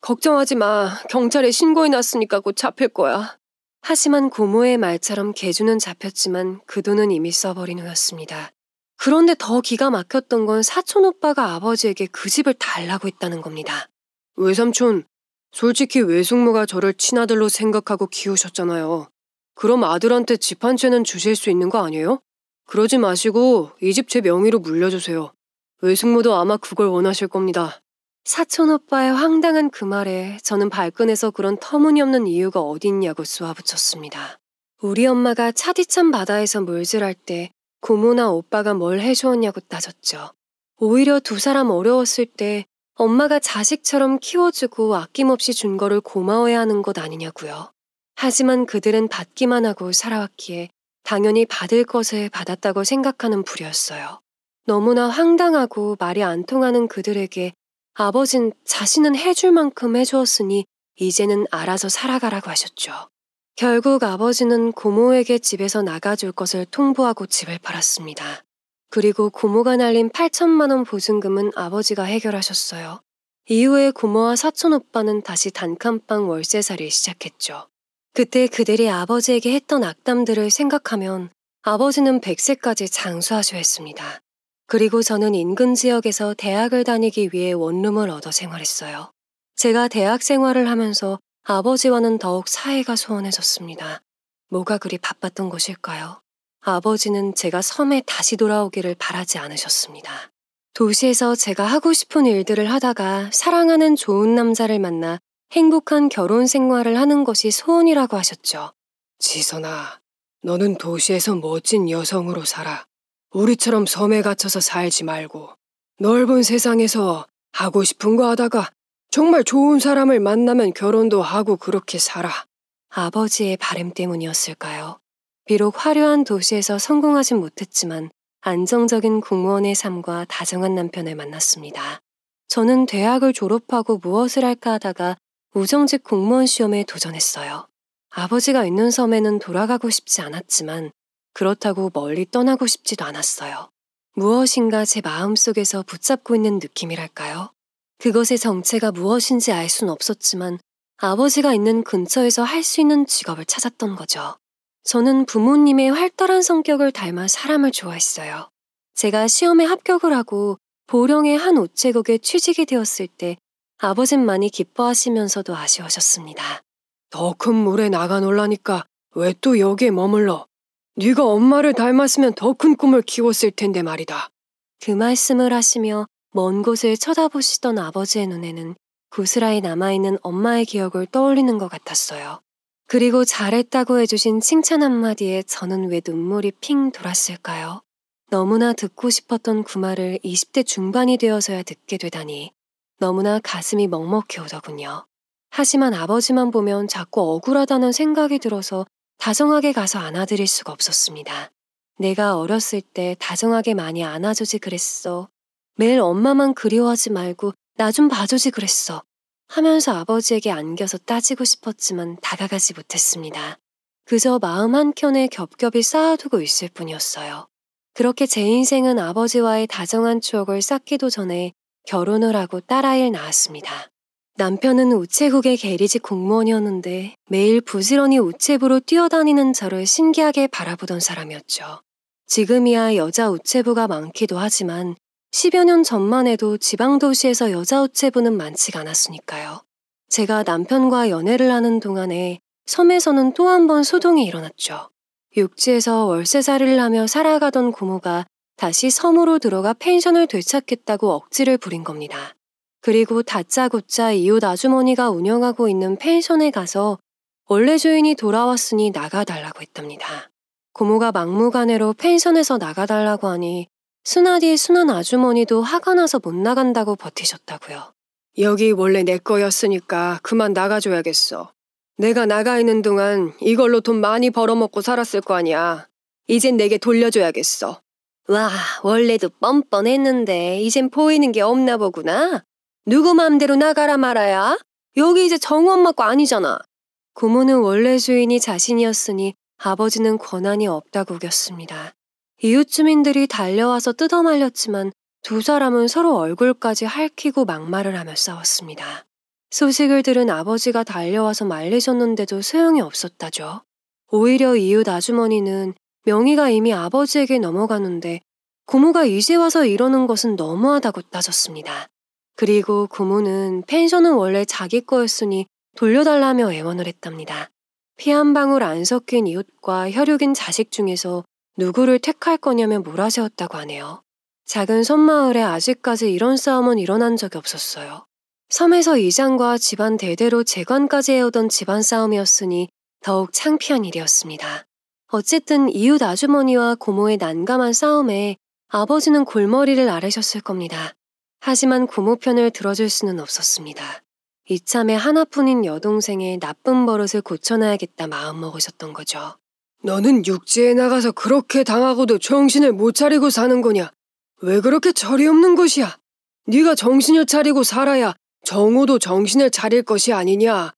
걱정하지 마. 경찰에 신고해놨으니까 곧 잡힐 거야. 하지만 고모의 말처럼 계주는 잡혔지만 그 돈은 이미 써버린 후였습니다. 그런데 더 기가 막혔던 건 사촌 오빠가 아버지에게 그 집을 달라고 했다는 겁니다. 외삼촌, 솔직히 외숙모가 저를 친아들로 생각하고 키우셨잖아요. 그럼 아들한테 집 한 채는 주실 수 있는 거 아니에요? 그러지 마시고 이 집 제 명의로 물려주세요. 외숙모도 아마 그걸 원하실 겁니다. 사촌 오빠의 황당한 그 말에 저는 발끈해서 그런 터무니없는 이유가 어디 있냐고 쏘아붙였습니다. 우리 엄마가 차디찬 바다에서 물질할 때 고모나 오빠가 뭘 해주었냐고 따졌죠. 오히려 두 사람 어려웠을 때 엄마가 자식처럼 키워주고 아낌없이 준 거를 고마워해야 하는 것 아니냐고요. 하지만 그들은 받기만 하고 살아왔기에 당연히 받을 것을 받았다고 생각하는 부류였어요. 너무나 황당하고 말이 안 통하는 그들에게 아버진 자신은 해줄 만큼 해주었으니 이제는 알아서 살아가라고 하셨죠. 결국 아버지는 고모에게 집에서 나가줄 것을 통보하고 집을 팔았습니다. 그리고 고모가 날린 8천만 원 보증금은 아버지가 해결하셨어요. 이후에 고모와 사촌 오빠는 다시 단칸방 월세살이를 시작했죠. 그때 그들이 아버지에게 했던 악담들을 생각하면 아버지는 100세까지 장수하셔야 했습니다. 그리고 저는 인근 지역에서 대학을 다니기 위해 원룸을 얻어 생활했어요. 제가 대학 생활을 하면서 아버지와는 더욱 사이가 소원해졌습니다. 뭐가 그리 바빴던 것일까요? 아버지는 제가 섬에 다시 돌아오기를 바라지 않으셨습니다. 도시에서 제가 하고 싶은 일들을 하다가 사랑하는 좋은 남자를 만나 행복한 결혼 생활을 하는 것이 소원이라고 하셨죠. 지선아, 너는 도시에서 멋진 여성으로 살아. 우리처럼 섬에 갇혀서 살지 말고 넓은 세상에서 하고 싶은 거 하다가 정말 좋은 사람을 만나면 결혼도 하고 그렇게 살아. 아버지의 바람 때문이었을까요? 비록 화려한 도시에서 성공하진 못했지만 안정적인 공무원의 삶과 다정한 남편을 만났습니다. 저는 대학을 졸업하고 무엇을 할까 하다가 우정직 공무원 시험에 도전했어요. 아버지가 있는 섬에는 돌아가고 싶지 않았지만 그렇다고 멀리 떠나고 싶지도 않았어요. 무엇인가 제 마음속에서 붙잡고 있는 느낌이랄까요? 그것의 정체가 무엇인지 알 순 없었지만 아버지가 있는 근처에서 할 수 있는 직업을 찾았던 거죠. 저는 부모님의 활달한 성격을 닮아 사람을 좋아했어요. 제가 시험에 합격을 하고 보령의 한 우체국에 취직이 되었을 때 아버진 많이 기뻐하시면서도 아쉬워하셨습니다. 더 큰 물에 나가 놀라니까 왜 또 여기에 머물러? 네가 엄마를 닮았으면 더 큰 꿈을 키웠을 텐데 말이다. 그 말씀을 하시며 먼 곳을 쳐다보시던 아버지의 눈에는 고스란히 남아있는 엄마의 기억을 떠올리는 것 같았어요. 그리고 잘했다고 해주신 칭찬 한마디에 저는 왜 눈물이 핑 돌았을까요? 너무나 듣고 싶었던 그 말을 20대 중반이 되어서야 듣게 되다니 너무나 가슴이 먹먹해 오더군요. 하지만 아버지만 보면 자꾸 억울하다는 생각이 들어서 다정하게 가서 안아드릴 수가 없었습니다. 내가 어렸을 때 다정하게 많이 안아주지 그랬어. 매일 엄마만 그리워하지 말고 나 좀 봐주지 그랬어. 하면서 아버지에게 안겨서 따지고 싶었지만 다가가지 못했습니다. 그저 마음 한켠에 겹겹이 쌓아두고 있을 뿐이었어요. 그렇게 제 인생은 아버지와의 다정한 추억을 쌓기도 전에 결혼을 하고 딸아이를 낳았습니다. 남편은 우체국의 계리직 공무원이었는데 매일 부지런히 우체부로 뛰어다니는 저를 신기하게 바라보던 사람이었죠. 지금이야 여자 우체부가 많기도 하지만 10여 년 전만 해도 지방도시에서 여자 우체부는 많지가 않았으니까요. 제가 남편과 연애를 하는 동안에 섬에서는 또 한 번 소동이 일어났죠. 육지에서 월세살이를 하며 살아가던 고모가 다시 섬으로 들어가 펜션을 되찾겠다고 억지를 부린 겁니다. 그리고 다짜고짜 이웃 아주머니가 운영하고 있는 펜션에 가서 원래 주인이 돌아왔으니 나가달라고 했답니다. 고모가 막무가내로 펜션에서 나가달라고 하니 순하디 순한 아주머니도 화가 나서 못 나간다고 버티셨다고요. 여기 원래 내 거였으니까 그만 나가줘야겠어. 내가 나가 있는 동안 이걸로 돈 많이 벌어먹고 살았을 거 아니야. 이젠 내게 돌려줘야겠어. 와, 원래도 뻔뻔했는데 이젠 보이는 게 없나 보구나. 누구 맘대로 나가라 말아야? 여기 이제 정우 엄마 거 아니잖아. 고모는 원래 주인이 자신이었으니 아버지는 권한이 없다고 우겼습니다. 이웃 주민들이 달려와서 뜯어말렸지만 두 사람은 서로 얼굴까지 핥히고 막말을 하며 싸웠습니다. 소식을 들은 아버지가 달려와서 말리셨는데도 소용이 없었다죠. 오히려 이웃 아주머니는 명의가 이미 아버지에게 넘어가는데 고모가 이제 와서 이러는 것은 너무하다고 따졌습니다. 그리고 고모는 펜션은 원래 자기 거였으니 돌려달라며 애원을 했답니다. 피 한 방울 안 섞인 이웃과 혈육인 자식 중에서 누구를 택할 거냐며 몰아세웠다고 하네요. 작은 섬마을에 아직까지 이런 싸움은 일어난 적이 없었어요. 섬에서 이장과 집안 대대로 재관까지 해오던 집안 싸움이었으니 더욱 창피한 일이었습니다. 어쨌든 이웃 아주머니와 고모의 난감한 싸움에 아버지는 골머리를 앓으셨을 겁니다. 하지만 고모 편을 들어줄 수는 없었습니다. 이참에 하나뿐인 여동생의 나쁜 버릇을 고쳐놔야겠다 마음먹으셨던 거죠. 너는 육지에 나가서 그렇게 당하고도 정신을 못 차리고 사는 거냐? 왜 그렇게 철이 없는 것이야? 네가 정신을 차리고 살아야 정우도 정신을 차릴 것이 아니냐?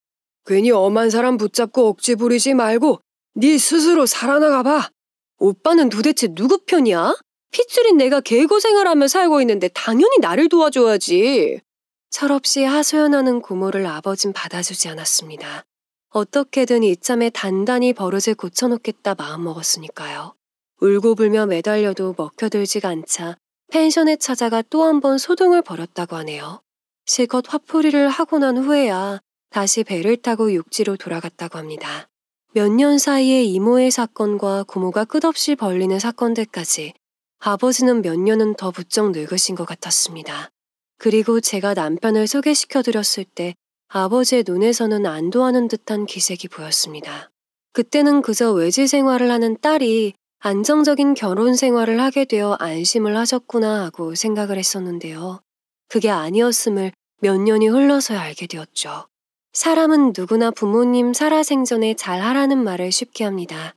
괜히 엄한 사람 붙잡고 억지 부리지 말고 네 스스로 살아나가 봐. 오빠는 도대체 누구 편이야? 핏줄인 내가 개고생을 하며 살고 있는데 당연히 나를 도와줘야지. 철없이 하소연하는 고모를 아버진 받아주지 않았습니다. 어떻게든 이참에 단단히 버릇을 고쳐놓겠다 마음먹었으니까요. 울고불며 매달려도 먹혀들지가 않자 펜션에 찾아가 또 한 번 소동을 벌였다고 하네요. 실컷 화풀이를 하고 난 후에야 다시 배를 타고 육지로 돌아갔다고 합니다. 몇 년 사이에 이모의 사건과 고모가 끝없이 벌리는 사건들까지 아버지는 몇 년은 더 부쩍 늙으신 것 같았습니다. 그리고 제가 남편을 소개시켜드렸을 때 아버지의 눈에서는 안도하는 듯한 기색이 보였습니다. 그때는 그저 외지 생활을 하는 딸이 안정적인 결혼 생활을 하게 되어 안심을 하셨구나 하고 생각을 했었는데요. 그게 아니었음을 몇 년이 흘러서야 알게 되었죠. 사람은 누구나 부모님 살아생전에 잘하라는 말을 쉽게 합니다.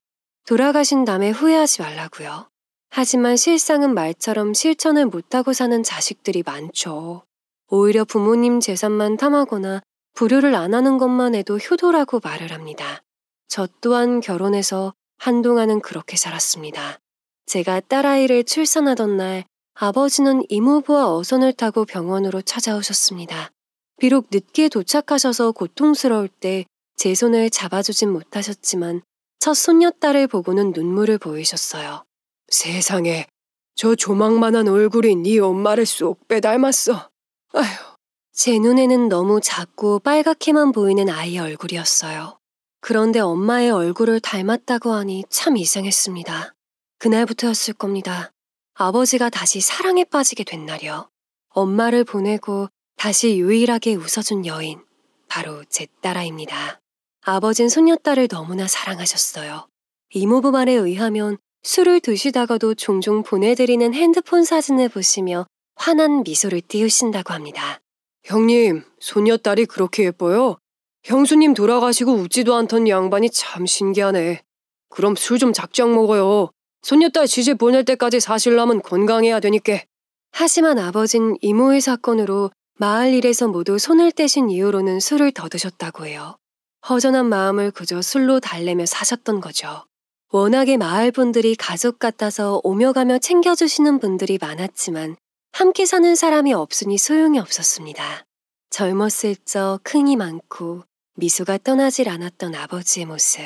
돌아가신 다음에 후회하지 말라고요. 하지만 실상은 말처럼 실천을 못하고 사는 자식들이 많죠. 오히려 부모님 재산만 탐하거나 불효를 안 하는 것만 해도 효도라고 말을 합니다. 저 또한 결혼해서 한동안은 그렇게 살았습니다. 제가 딸아이를 출산하던 날 아버지는 이모부와 어선을 타고 병원으로 찾아오셨습니다. 비록 늦게 도착하셔서 고통스러울 때 제 손을 잡아주진 못하셨지만 첫 손녀딸을 보고는 눈물을 보이셨어요. 세상에, 저 조망만한 얼굴이 네 엄마를 쏙 빼닮았어. 아휴. 제 눈에는 너무 작고 빨갛게만 보이는 아이의 얼굴이었어요. 그런데 엄마의 얼굴을 닮았다고 하니 참 이상했습니다. 그날부터였을 겁니다. 아버지가 다시 사랑에 빠지게 된 날이요. 엄마를 보내고 다시 유일하게 웃어준 여인, 바로 제 딸아입니다. 아버진 손녀딸을 너무나 사랑하셨어요. 이모부 말에 의하면 술을 드시다가도 종종 보내드리는 핸드폰 사진을 보시며 환한 미소를 띄우신다고 합니다. 형님, 손녀딸이 그렇게 예뻐요? 형수님 돌아가시고 웃지도 않던 양반이 참 신기하네. 그럼 술 좀 작정 먹어요. 손녀딸 시집 보낼 때까지 사실남은 건강해야 되니까. 하지만 아버진 이모의 사건으로 마을 일에서 모두 손을 떼신 이후로는 술을 더 드셨다고 해요. 허전한 마음을 그저 술로 달래며 사셨던 거죠. 워낙에 마을 분들이 가족 같아서 오며 가며 챙겨주시는 분들이 많았지만 함께 사는 사람이 없으니 소용이 없었습니다. 젊었을 적 흥이 많고 미소가 떠나질 않았던 아버지의 모습.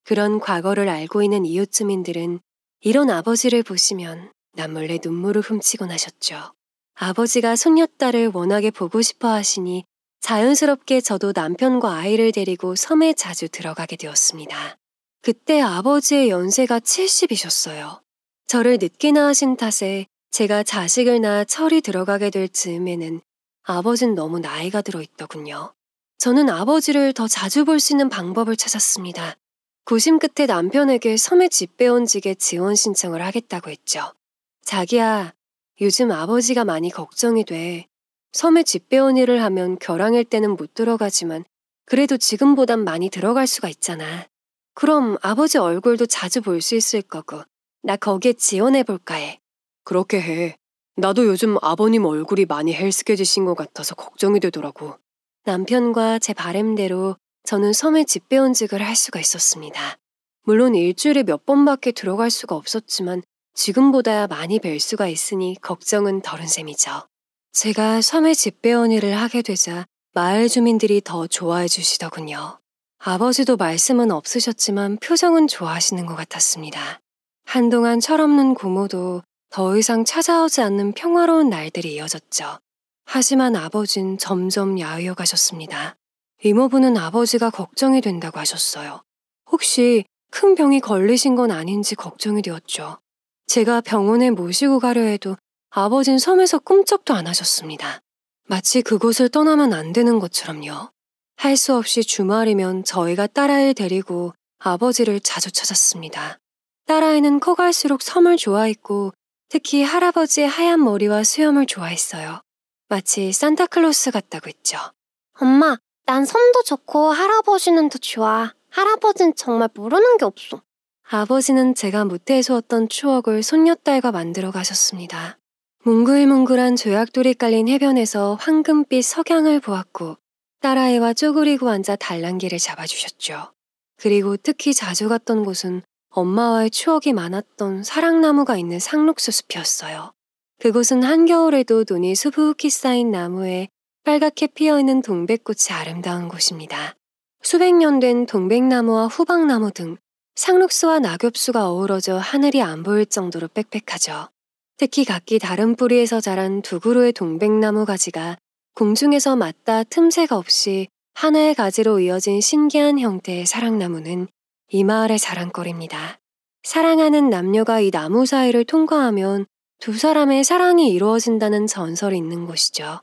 그런 과거를 알고 있는 이웃 주민들은 이런 아버지를 보시면 남몰래 눈물을 훔치곤 하셨죠. 아버지가 손녀딸을 워낙에 보고 싶어 하시니 자연스럽게 저도 남편과 아이를 데리고 섬에 자주 들어가게 되었습니다. 그때 아버지의 연세가 70이셨어요. 저를 늦게 낳으신 탓에 제가 자식을 낳아 철이 들어가게 될 즈음에는 아버진 너무 나이가 들어 있더군요. 저는 아버지를 더 자주 볼 수 있는 방법을 찾았습니다. 고심 끝에 남편에게 섬에 집 배원직에 지원 신청을 하겠다고 했죠. 자기야, 요즘 아버지가 많이 걱정이 돼. 섬에 집 배원 일을 하면 겨랑일 때는 못 들어가지만 그래도 지금보단 많이 들어갈 수가 있잖아. 그럼 아버지 얼굴도 자주 볼 수 있을 거고 나 거기에 지원해볼까 해. 그렇게 해. 나도 요즘 아버님 얼굴이 많이 헬스케지신 것 같아서 걱정이 되더라고. 남편과 제 바램대로 저는 섬에 집 배원직을 할 수가 있었습니다. 물론 일주일에 몇 번밖에 들어갈 수가 없었지만 지금보다야 많이 뵐 수가 있으니 걱정은 덜은 셈이죠. 제가 섬에 집 배원 일을 하게 되자 마을 주민들이 더 좋아해 주시더군요. 아버지도 말씀은 없으셨지만 표정은 좋아하시는 것 같았습니다. 한동안 철없는 고모도 더 이상 찾아오지 않는 평화로운 날들이 이어졌죠. 하지만 아버진 점점 야위어 가셨습니다. 이모부는 아버지가 걱정이 된다고 하셨어요. 혹시 큰 병이 걸리신 건 아닌지 걱정이 되었죠. 제가 병원에 모시고 가려 해도 아버진 섬에서 꿈쩍도 안 하셨습니다. 마치 그곳을 떠나면 안 되는 것처럼요. 할 수 없이 주말이면 저희가 딸아이를 데리고 아버지를 자주 찾았습니다. 딸아이는 커갈수록 섬을 좋아했고 특히 할아버지의 하얀 머리와 수염을 좋아했어요. 마치 산타클로스 같다고 했죠. 엄마, 난 섬도 좋고 할아버지는 더 좋아. 할아버지는 정말 모르는 게 없어. 아버지는 제가 못해주었던 추억을 손녀딸과 만들어 가셨습니다. 몽글몽글한 조약돌이 깔린 해변에서 황금빛 석양을 보았고 딸아이와 쪼그리고 앉아 달랑기를 잡아주셨죠. 그리고 특히 자주 갔던 곳은 엄마와의 추억이 많았던 사랑나무가 있는 상록수 숲이었어요. 그곳은 한겨울에도 눈이 수북히 쌓인 나무에 빨갛게 피어있는 동백꽃이 아름다운 곳입니다. 수백 년 된 동백나무와 후박나무 등 상록수와 낙엽수가 어우러져 하늘이 안 보일 정도로 빽빽하죠. 특히 각기 다른 뿌리에서 자란 두 그루의 동백나무 가지가 공중에서 맞닿아 틈새가 없이 하나의 가지로 이어진 신기한 형태의 사랑나무는 이 마을의 자랑거리입니다. 사랑하는 남녀가 이 나무 사이를 통과하면 두 사람의 사랑이 이루어진다는 전설이 있는 곳이죠.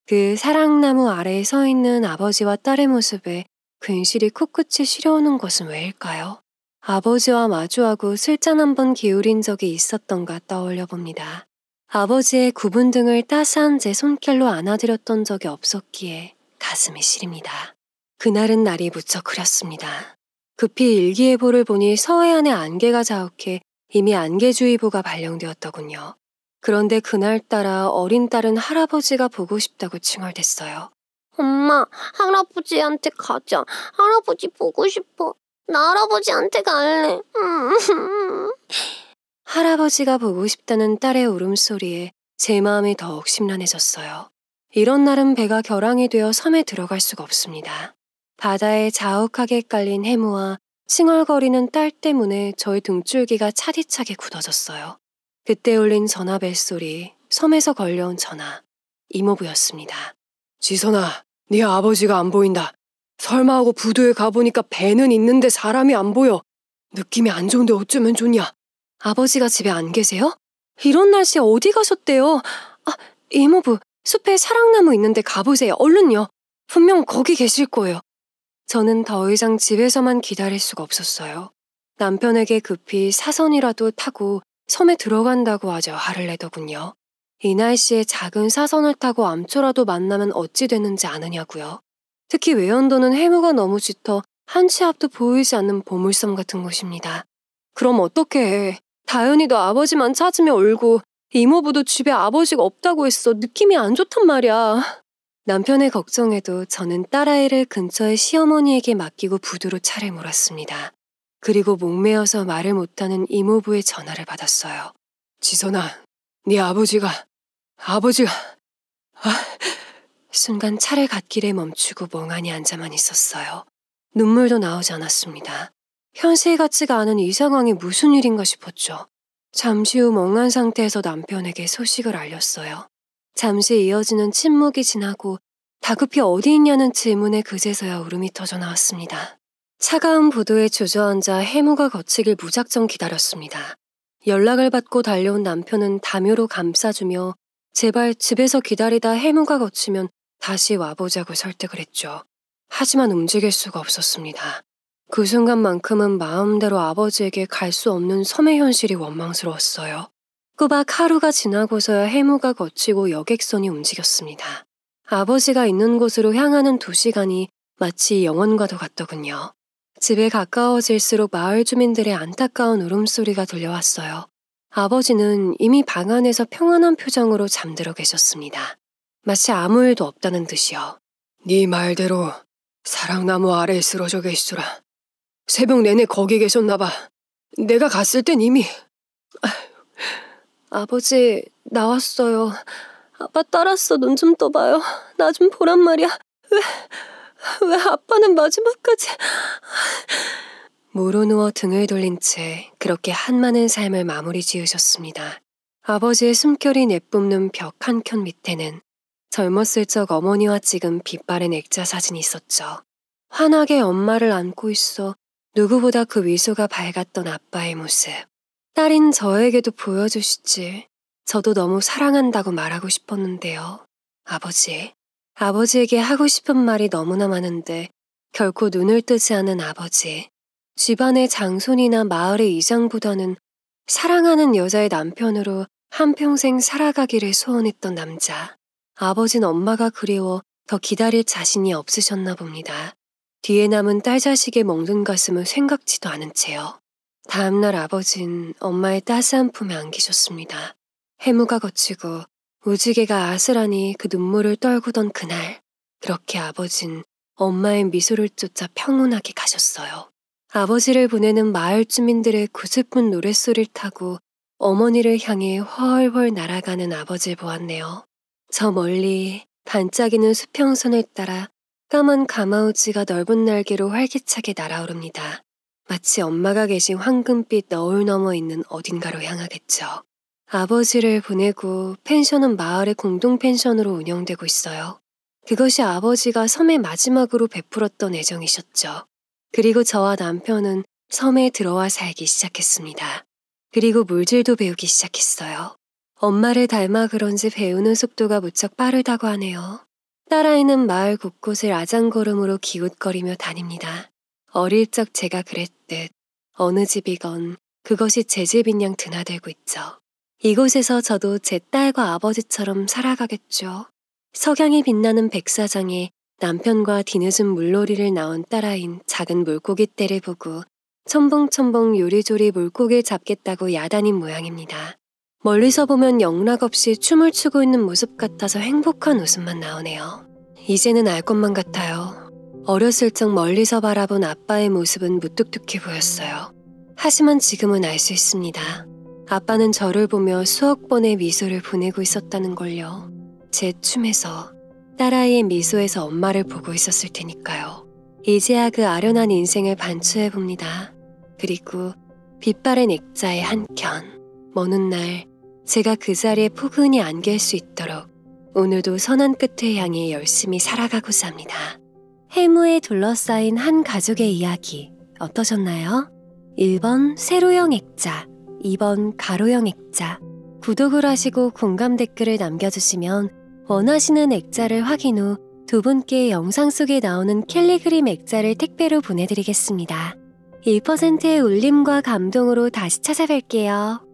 그 사랑나무 아래에 서 있는 아버지와 딸의 모습에 괜시리 코끝이 시려오는 것은 왜일까요? 아버지와 마주하고 술잔 한 번 기울인 적이 있었던가 떠올려 봅니다. 아버지의 굽은 등을 따스한 제 손길로 안아드렸던 적이 없었기에 가슴이 시립니다. 그날은 날이 무척 흐렸습니다. 급히 일기예보를 보니 서해안에 안개가 자욱해 이미 안개주의보가 발령되었더군요. 그런데 그날따라 어린 딸은 할아버지가 보고 싶다고 칭얼댔어요. 엄마, 할아버지한테 가자. 할아버지 보고 싶어. 나 할아버지한테 갈래. 할아버지가 보고 싶다는 딸의 울음소리에 제 마음이 더욱 심란해졌어요. 이런 날은 배가 결항이 되어 섬에 들어갈 수가 없습니다. 바다에 자욱하게 깔린 해무와 칭얼거리는 딸 때문에 저희 등줄기가 차디차게 굳어졌어요. 그때 울린 전화 벨소리, 섬에서 걸려온 전화, 이모부였습니다. 지선아, 네 아버지가 안 보인다. 설마 하고 부두에 가보니까 배는 있는데 사람이 안 보여. 느낌이 안 좋은데 어쩌면 좋냐. 아버지가 집에 안 계세요? 이런 날씨에 어디 가셨대요? 이모부, 숲에 사랑나무 있는데 가보세요. 얼른요. 분명 거기 계실 거예요. 저는 더 이상 집에서만 기다릴 수가 없었어요. 남편에게 급히 사선이라도 타고 섬에 들어간다고 하죠. 화를 내더군요. 이 날씨에 작은 사선을 타고 암초라도 만나면 어찌 되는지 아느냐고요. 특히 외연도는 해무가 너무 짙어 한 치 앞도 보이지 않는 보물섬 같은 곳입니다. 그럼 어떡해. 다현이도 아버지만 찾으며 울고 이모부도 집에 아버지가 없다고 했어. 느낌이 안 좋단 말이야. 남편의 걱정에도 저는 딸아이를 근처의 시어머니에게 맡기고 부두로 차를 몰았습니다. 그리고 목매어서 말을 못하는 이모부의 전화를 받았어요. 지선아, 네 아버지가... 순간 차를 갓길에 멈추고 멍하니 앉아만 있었어요. 눈물도 나오지 않았습니다. 현실 같지가 않은 이 상황이 무슨 일인가 싶었죠. 잠시 후 멍한 상태에서 남편에게 소식을 알렸어요. 잠시 이어지는 침묵이 지나고 다급히 어디 있냐는 질문에 그제서야 울음이 터져 나왔습니다. 차가운 부두에 주저앉아 해무가 거치길 무작정 기다렸습니다. 연락을 받고 달려온 남편은 담요로 감싸주며 제발 집에서 기다리다 해무가 거치면 다시 와보자고 설득을 했죠. 하지만 움직일 수가 없었습니다. 그 순간만큼은 마음대로 아버지에게 갈 수 없는 섬의 현실이 원망스러웠어요. 꼬박 하루가 지나고서야 해무가 거치고 여객선이 움직였습니다. 아버지가 있는 곳으로 향하는 2시간이 마치 영원과도 같더군요. 집에 가까워질수록 마을 주민들의 안타까운 울음소리가 들려왔어요. 아버지는 이미 방 안에서 평안한 표정으로 잠들어 계셨습니다. 마치 아무 일도 없다는 듯이요. 네 말대로 사랑나무 아래에 쓰러져 계시더라. 새벽 내내 거기 계셨나 봐. 내가 갔을 땐 이미... 아버지, 나왔어요. 아빠 따랐어. 눈 좀 떠봐요. 나 좀 보란 말이야. 왜 아빠는 마지막까지... 무로 누워 등을 돌린 채 그렇게 한많은 삶을 마무리 지으셨습니다. 아버지의 숨결이 내뿜는 벽 한 켠 밑에는 젊었을 적 어머니와 찍은 빛바랜 액자 사진이 있었죠. 환하게 엄마를 안고 있어 누구보다 그 미소가 밝았던 아빠의 모습. 딸인 저에게도 보여주시지. 저도 너무 사랑한다고 말하고 싶었는데요. 아버지에게 하고 싶은 말이 너무나 많은데 결코 눈을 뜨지 않은 아버지. 집안의 장손이나 마을의 이장보다는 사랑하는 여자의 남편으로 한평생 살아가기를 소원했던 남자. 아버진 엄마가 그리워 더 기다릴 자신이 없으셨나 봅니다. 뒤에 남은 딸 자식의 멍든 가슴을 생각지도 않은 채요. 다음날 아버진 엄마의 따스한 품에 안기셨습니다. 해무가 거치고 우지개가 아슬하니 그 눈물을 떨구던 그날, 그렇게 아버진 엄마의 미소를 쫓아 평온하게 가셨어요. 아버지를 보내는 마을 주민들의 구슬픈 노랫소리를 타고 어머니를 향해 훨훨 날아가는 아버지를 보았네요. 저 멀리 반짝이는 수평선을 따라 까만 가마우지가 넓은 날개로 활기차게 날아오릅니다. 마치 엄마가 계신 황금빛 너울 너머 있는 어딘가로 향하겠죠. 아버지를 보내고 펜션은 마을의 공동 펜션으로 운영되고 있어요. 그것이 아버지가 섬에 마지막으로 베풀었던 애정이셨죠. 그리고 저와 남편은 섬에 들어와 살기 시작했습니다. 그리고 물질도 배우기 시작했어요. 엄마를 닮아 그런지 배우는 속도가 무척 빠르다고 하네요. 딸아이는 마을 곳곳을 아장걸음으로 기웃거리며 다닙니다. 어릴 적 제가 그랬듯 어느 집이건 그것이 제 집인 양 드나들고 있죠. 이곳에서 저도 제 딸과 아버지처럼 살아가겠죠. 석양이 빛나는 백사장에 남편과 뒤늦은 물놀이를 나온 딸아인 작은 물고기 떼를 보고 첨벙첨벙 요리조리 물고기를 잡겠다고 야단인 모양입니다. 멀리서 보면 영락없이 춤을 추고 있는 모습 같아서 행복한 웃음만 나오네요. 이제는 알 것만 같아요. 어렸을 적 멀리서 바라본 아빠의 모습은 무뚝뚝해 보였어요. 하지만 지금은 알 수 있습니다. 아빠는 저를 보며 수억 번의 미소를 보내고 있었다는 걸요. 제 춤에서, 딸아이의 미소에서 엄마를 보고 있었을 테니까요. 이제야 그 아련한 인생을 반추해봅니다. 그리고 빛바랜 액자의 한 켠. 먼 훗날 제가 그 자리에 포근히 안길 수 있도록 오늘도 선한 끝을 향해 열심히 살아가고자 합니다. 해무에 둘러싸인 한 가족의 이야기 어떠셨나요? 1번 세로형 액자, 2번 가로형 액자. 구독을 하시고 공감 댓글을 남겨주시면 원하시는 액자를 확인 후 두 분께 영상 속에 나오는 캘리그림 액자를 택배로 보내드리겠습니다. 1%의 울림과 감동으로 다시 찾아뵐게요.